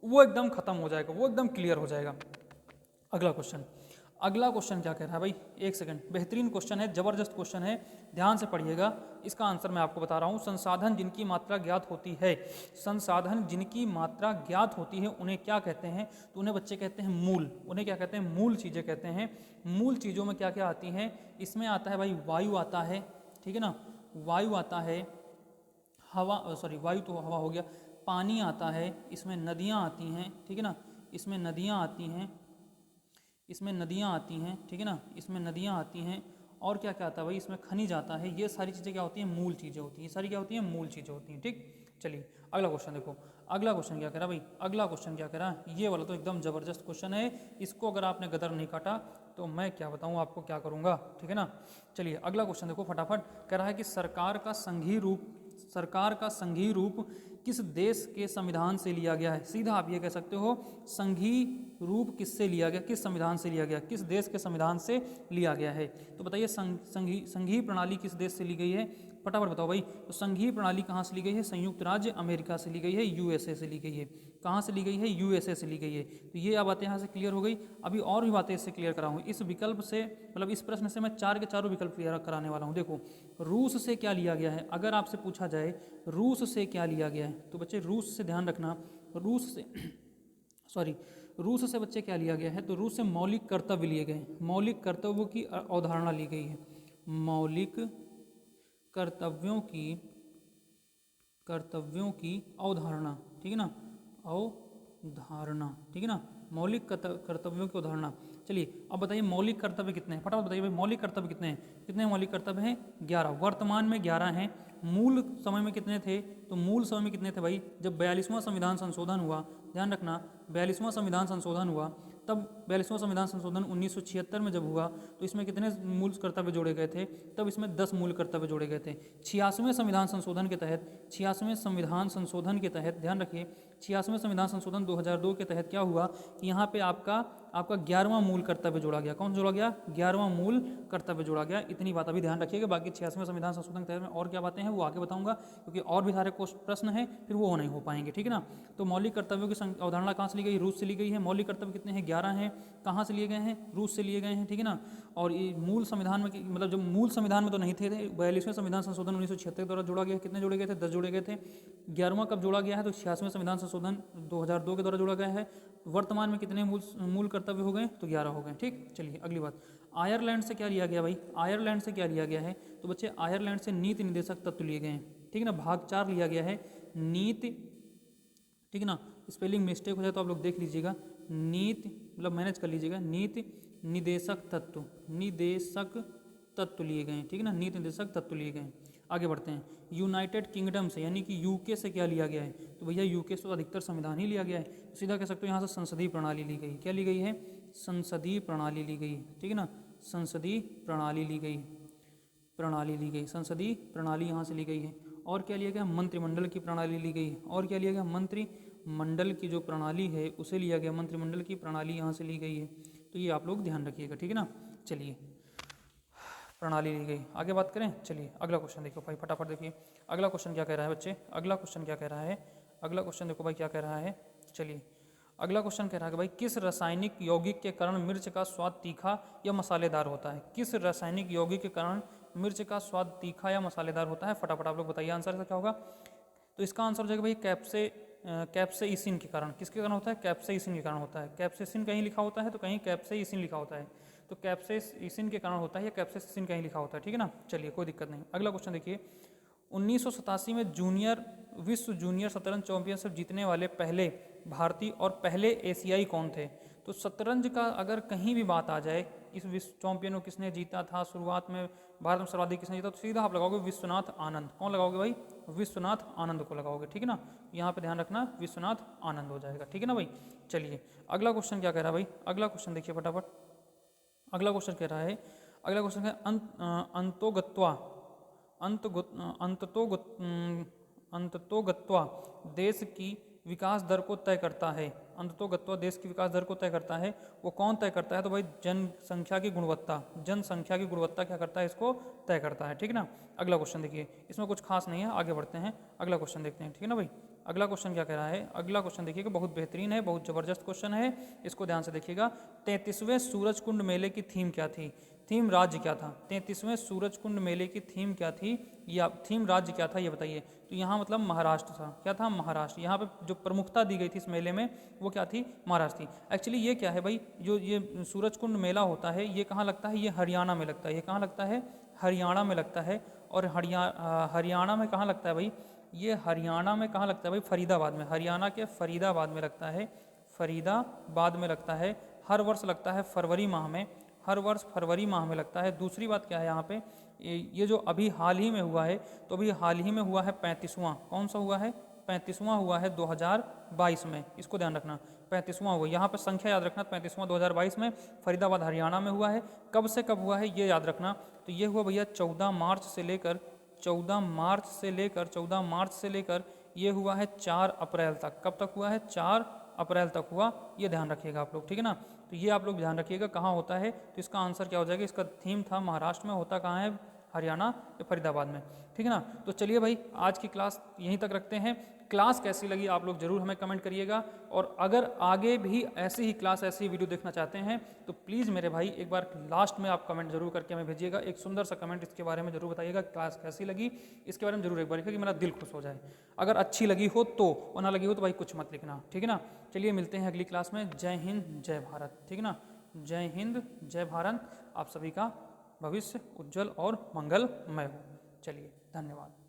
वो एकदम खत्म हो जाएगा, वो एकदम क्लियर हो जाएगा। अगला क्वेश्चन, अगला क्वेश्चन क्या कह रहा है भाई, एक सेकंड, बेहतरीन क्वेश्चन है, जबरदस्त क्वेश्चन है, ध्यान से पढ़िएगा। इसका आंसर मैं आपको बता रहा हूँ। संसाधन जिनकी मात्रा ज्ञात होती है, संसाधन जिनकी मात्रा ज्ञात होती है उन्हें क्या कहते हैं? तो उन्हें बच्चे कहते हैं मूल। उन्हें क्या कहते हैं? मूल चीज़ें कहते हैं। मूल चीज़ों में क्या क्या आती हैं? इसमें आता है भाई वायु आता है, ठीक है ना, वायु आता है, हवा, सॉरी वायु तो हवा हो गया, पानी आता है, इसमें नदियाँ आती हैं, ठीक है ना, इसमें नदियाँ आती हैं, इसमें नदियाँ आती हैं, ठीक है ना, इसमें नदियाँ आती हैं। और क्या क्या आता है भाई? इसमें खनिज आता है। ये सारी चीज़ें क्या होती हैं? मूल चीज़ें होती हैं। ये सारी क्या होती हैं? मूल चीज़ें होती हैं। ठीक, चलिए अगला क्वेश्चन देखो। अगला क्वेश्चन क्या कह रहा है भाई? अगला क्वेश्चन क्या कह रहा है? ये वाला तो एकदम ज़बरदस्त क्वेश्चन है। इसको अगर आपने गदर नहीं काटा तो मैं क्या बताऊँ आपको, क्या करूँगा, ठीक है ना। चलिए अगला क्वेश्चन देखो फटाफट। कह रहा है कि सरकार का संघीय रूप, सरकार का संघीय रूप किस देश के संविधान से लिया गया है? सीधा आप ये कह सकते हो, संघीय रूप किससे लिया गया, किस संविधान से लिया गया, किस देश के संविधान से लिया गया है? तो बताइए संघीय प्रणाली किस देश से ली गई है? फटाफट बताओ भाई। तो संघीय प्रणाली कहाँ से ली गई है? संयुक्त राज्य अमेरिका से ली गई है, यूएसए से ली गई है। कहाँ से ली गई है? यूएसए से ली गई है। तो ये बातें यहाँ से क्लियर हो गई। अभी और भी बातें इससे क्लियर कराऊंगी। इस विकल्प से, मतलब इस प्रश्न से मैं 4 के चारों विकल्प क्लियर कराने वाला हूँ। देखो, रूस से क्या लिया गया है? अगर आपसे पूछा जाए रूस से क्या लिया गया है, तो बच्चे रूस से ध्यान रखना, रूस से सॉरी रूस से बच्चे क्या लिया गया है? तो रूस से मौलिक कर्तव्य लिए गए। मौलिक कर्तव्यों की अवधारणा ली गई है। मौलिक कर्तव्यों की अवधारणा, ठीक है ना, अवधारणा, ठीक है ना, मौलिक कर्तव्यों की अवधारणा। चलिए अब बताइए मौलिक कर्तव्य कितने हैं? फटाफट बताइए भाई, मौलिक कर्तव्य कितने हैं? कितने मौलिक कर्तव्य हैं? 11। वर्तमान में 11 हैं। मूल समय में कितने थे? तो मूल समय में कितने थे भाई? जब 42वां संविधान संशोधन हुआ, ध्यान रखना, 42वां संविधान संशोधन हुआ, तब 42वां संविधान संशोधन 1976 में जब हुआ, तो इसमें कितने मूल कर्तव्य जोड़े गए थे? तब इसमें 10 मूल कर्तव्य जोड़े गए थे। 86वें संविधान संशोधन के तहत, 86वें संविधान संशोधन के तहत ध्यान रखिए, 86वें संविधान संशोधन 2002 के तहत क्या हुआ कि यहाँ पे आपका 11वां मूल कर्तव्य जोड़ा गया। कौन जोड़ा गया? 11वां मूल कर्तव्य जोड़ा गया। इतनी बात अभी ध्यान रखिएगा। बाकी 86वें संविधान संशोधन के तहत में और क्या बातें हैं वो आगे बताऊंगा, क्योंकि और भी सारे प्रश्न हैं, फिर वो नहीं हो पाएंगे, ठीक है ना। तो मौलिक कर्तव्यों की अवधारणा कहाँ से ली गई? रूस से ली गई है। मौलिक कर्तव्य कितने हैं? 11 हैं। कहाँ से लिए गए हैं? रूस से लिए गए हैं, ठीक है ना। और ये मूल संविधान में, मतलब जब मूल संविधान में तो नहीं थे, 42वें संविधान संशोधन 1976 के द्वारा जोड़ा गया। कितने जोड़े गए थे? 10 जोड़े गए थे। 11वां कब जोड़ा गया है? तो 86वें संविधान संशोधन 2002 के द्वारा जोड़ा गया है। वर्तमान में कितने मूल कर्तव्य हो गए? तो 11 हो गए। ठीक, चलिए अगली बात। आयरलैंड से क्या लिया गया भाई? आयरलैंड से क्या लिया गया है? तो बच्चे आयरलैंड से नीति निर्देशक तत्व लिए गए हैं, ठीक है ना। भाग 4 लिया गया है, नीति, ठीक है ना। स्पेलिंग मिस्टेक हो जाए तो आप लोग देख लीजिएगा। नीति मतलब मैनेज कर लीजिएगा। नीति निदेशक तत्व, निदेशक तत्व लिए गए हैं, ठीक है ना, नीति निर्देशक तत्व लिए गए हैं। आगे बढ़ते हैं। यूनाइटेड किंगडम से यानी कि यूके से क्या लिया गया है? तो भैया यूके से तो अधिकतर संविधान ही लिया गया है, तो सीधा कह सकते हो यहाँ से संसदीय प्रणाली ली गई। क्या ली गई है? संसदीय प्रणाली ली गई, ठीक है ना, संसदीय प्रणाली ली गई, प्रणाली ली गई, संसदीय प्रणाली यहाँ से ली गई है। और क्या लिया गया? मंत्रिमंडल की प्रणाली ली गई है। और क्या लिया गया? मंत्रिमंडल की जो प्रणाली है उसे लिया गया, मंत्रिमंडल की प्रणाली यहाँ से ली गई है। तो ये आप लोग ध्यान रखिएगा, ठीक है ना। चलिए प्रणाली ली गई। आगे बात करें, चलिए अगला क्वेश्चन देखो भाई, फटाफट देखिए अगला क्वेश्चन क्या कह रहा है बच्चे। अगला क्वेश्चन क्या कह रहा है? अगला क्वेश्चन देखो भाई क्या कह रहा है। चलिए अगला क्वेश्चन कह रहा है कि भाई किस रासायनिक यौगिक के कारण मिर्च का स्वाद तीखा या मसालेदार होता है? किस रासायनिक यौगिक के कारण मिर्च का स्वाद तीखा या मसालेदार होता है? फटाफट आप लोग बताइए आंसर इसका क्या होगा। तो इसका आंसर हो जाएगा भाई कैप्सेइसिन के कारण। किसके कारण होता है? कैप्सेइसिन के कारण होता है। कैप्सेइसिन कहीं लिखा होता है तो कहीं कैप्सेइसिन लिखा होता है, तो कैप्सेइसिन के कारण होता है या कैप्सेइसिन कहीं लिखा होता है, ठीक है ना। चलिए कोई दिक्कत नहीं। अगला क्वेश्चन देखिए। 1987 में विश्व जूनियर शतरंज चैंपियनशिप जीतने वाले पहले भारतीय और पहले एशियाई कौन थे? तो शतरंज का अगर कहीं भी बात आ जाए, इस विश्व चैंपियन को किसने जीता था, शुरुआत में भारत में सर्वाधिक किसने जीता, तो सीधा आप लगाओगे विश्वनाथ आनंद। कौन लगाओगे भाई? विश्वनाथ आनंद को लगाओगे, ठीक है ना। यहाँ पे ध्यान रखना विश्वनाथ आनंद हो जाएगा, ठीक है ना भाई। चलिए अगला क्वेश्चन क्या कह रहा है भाई? अगला क्वेश्चन देखिए फटाफट। अगला क्वेश्चन कह रहा है, अगला क्वेश्चन है अंततो गत्वा देश की विकास दर को तय करता है, अंततोगत्वा देश की विकास दर को तय करता है, वो कौन तय करता है? तो भाई जनसंख्या की गुणवत्ता, जनसंख्या की गुणवत्ता क्या करता है? इसको तय करता है, ठीक है ना। अगला क्वेश्चन देखिए, इसमें कुछ खास नहीं है, आगे बढ़ते हैं, अगला क्वेश्चन देखते हैं, ठीक है ना भाई। अगला क्वेश्चन क्या कह रहा है? अगला क्वेश्चन देखिएगा, बहुत बेहतरीन है, बहुत जबरदस्त क्वेश्चन है, इसको ध्यान से देखिएगा। 33वें सूरजकुंड मेले की थीम क्या थी? थीम राज्य क्या था? 33वें सूरजकुंड मेले की थीम क्या थी, या थीम राज्य क्या था, ये बताइए। तो यहाँ मतलब महाराष्ट्र था, क्या था? महाराष्ट्र। यहाँ पे जो प्रमुखता दी गई थी इस मेले में वो क्या थी? महाराष्ट्र थी। एक्चुअली ये क्या है भाई, जो ये सूरजकुंड मेला होता है ये कहाँ लगता है? ये हरियाणा में लगता है। ये कहाँ लगता है? हरियाणा में लगता है। और हरियाणा में कहाँ लगता है भाई? ये हरियाणा में कहाँ लगता है भाई? फरीदाबाद में। हरियाणा के फरीदाबाद में लगता है, फरीदाबाद में लगता है। हर वर्ष लगता है फरवरी माह में, हर वर्ष फरवरी माह में लगता है। दूसरी बात क्या है यहाँ पे, ये जो अभी हाल ही में हुआ है, तो अभी हाल ही में हुआ है 35वां, कौन सा हुआ है? 35वां हुआ है 2022 में, इसको ध्यान रखना। 35वां हुआ, यहाँ पे संख्या याद रखना, 35वां 2022 में, फरीदाबाद हरियाणा में हुआ है। कब से कब हुआ है ये याद रखना। तो ये हुआ भैया 14 मार्च से लेकर 14 मार्च से लेकर ये हुआ है 4 अप्रैल तक। कब तक हुआ है? 4 अप्रैल तक हुआ, ये ध्यान रखिएगा आप लोग, ठीक है ना। तो ये आप लोग ध्यान रखिएगा कहाँ होता है। तो इसका आंसर क्या हो जाएगा? इसका थीम था महाराष्ट्र में, होता कहाँ है? हरियाणा या फरीदाबाद में, ठीक है ना। तो चलिए भाई, आज की क्लास यहीं तक रखते हैं। क्लास कैसी लगी आप लोग जरूर हमें कमेंट करिएगा, और अगर आगे भी ऐसी ही क्लास, ऐसी ही वीडियो देखना चाहते हैं तो प्लीज़ मेरे भाई एक बार लास्ट में आप कमेंट जरूर करके हमें भेजिएगा। एक सुंदर सा कमेंट इसके बारे में जरूर बताइएगा, क्लास कैसी लगी इसके बारे में जरूर एक बार लिखिए कि मेरा दिल खुश हो जाए। अगर अच्छी लगी हो तो, और ना लगी हो तो भाई कुछ मत लिखना, ठीक है ना। चलिए मिलते हैं अगली क्लास में। जय हिंद, जय भारत, ठीक है ना। जय हिंद, जय भारत। आप सभी का भविष्य उज्जवल और मंगलमय हो। चलिए, धन्यवाद।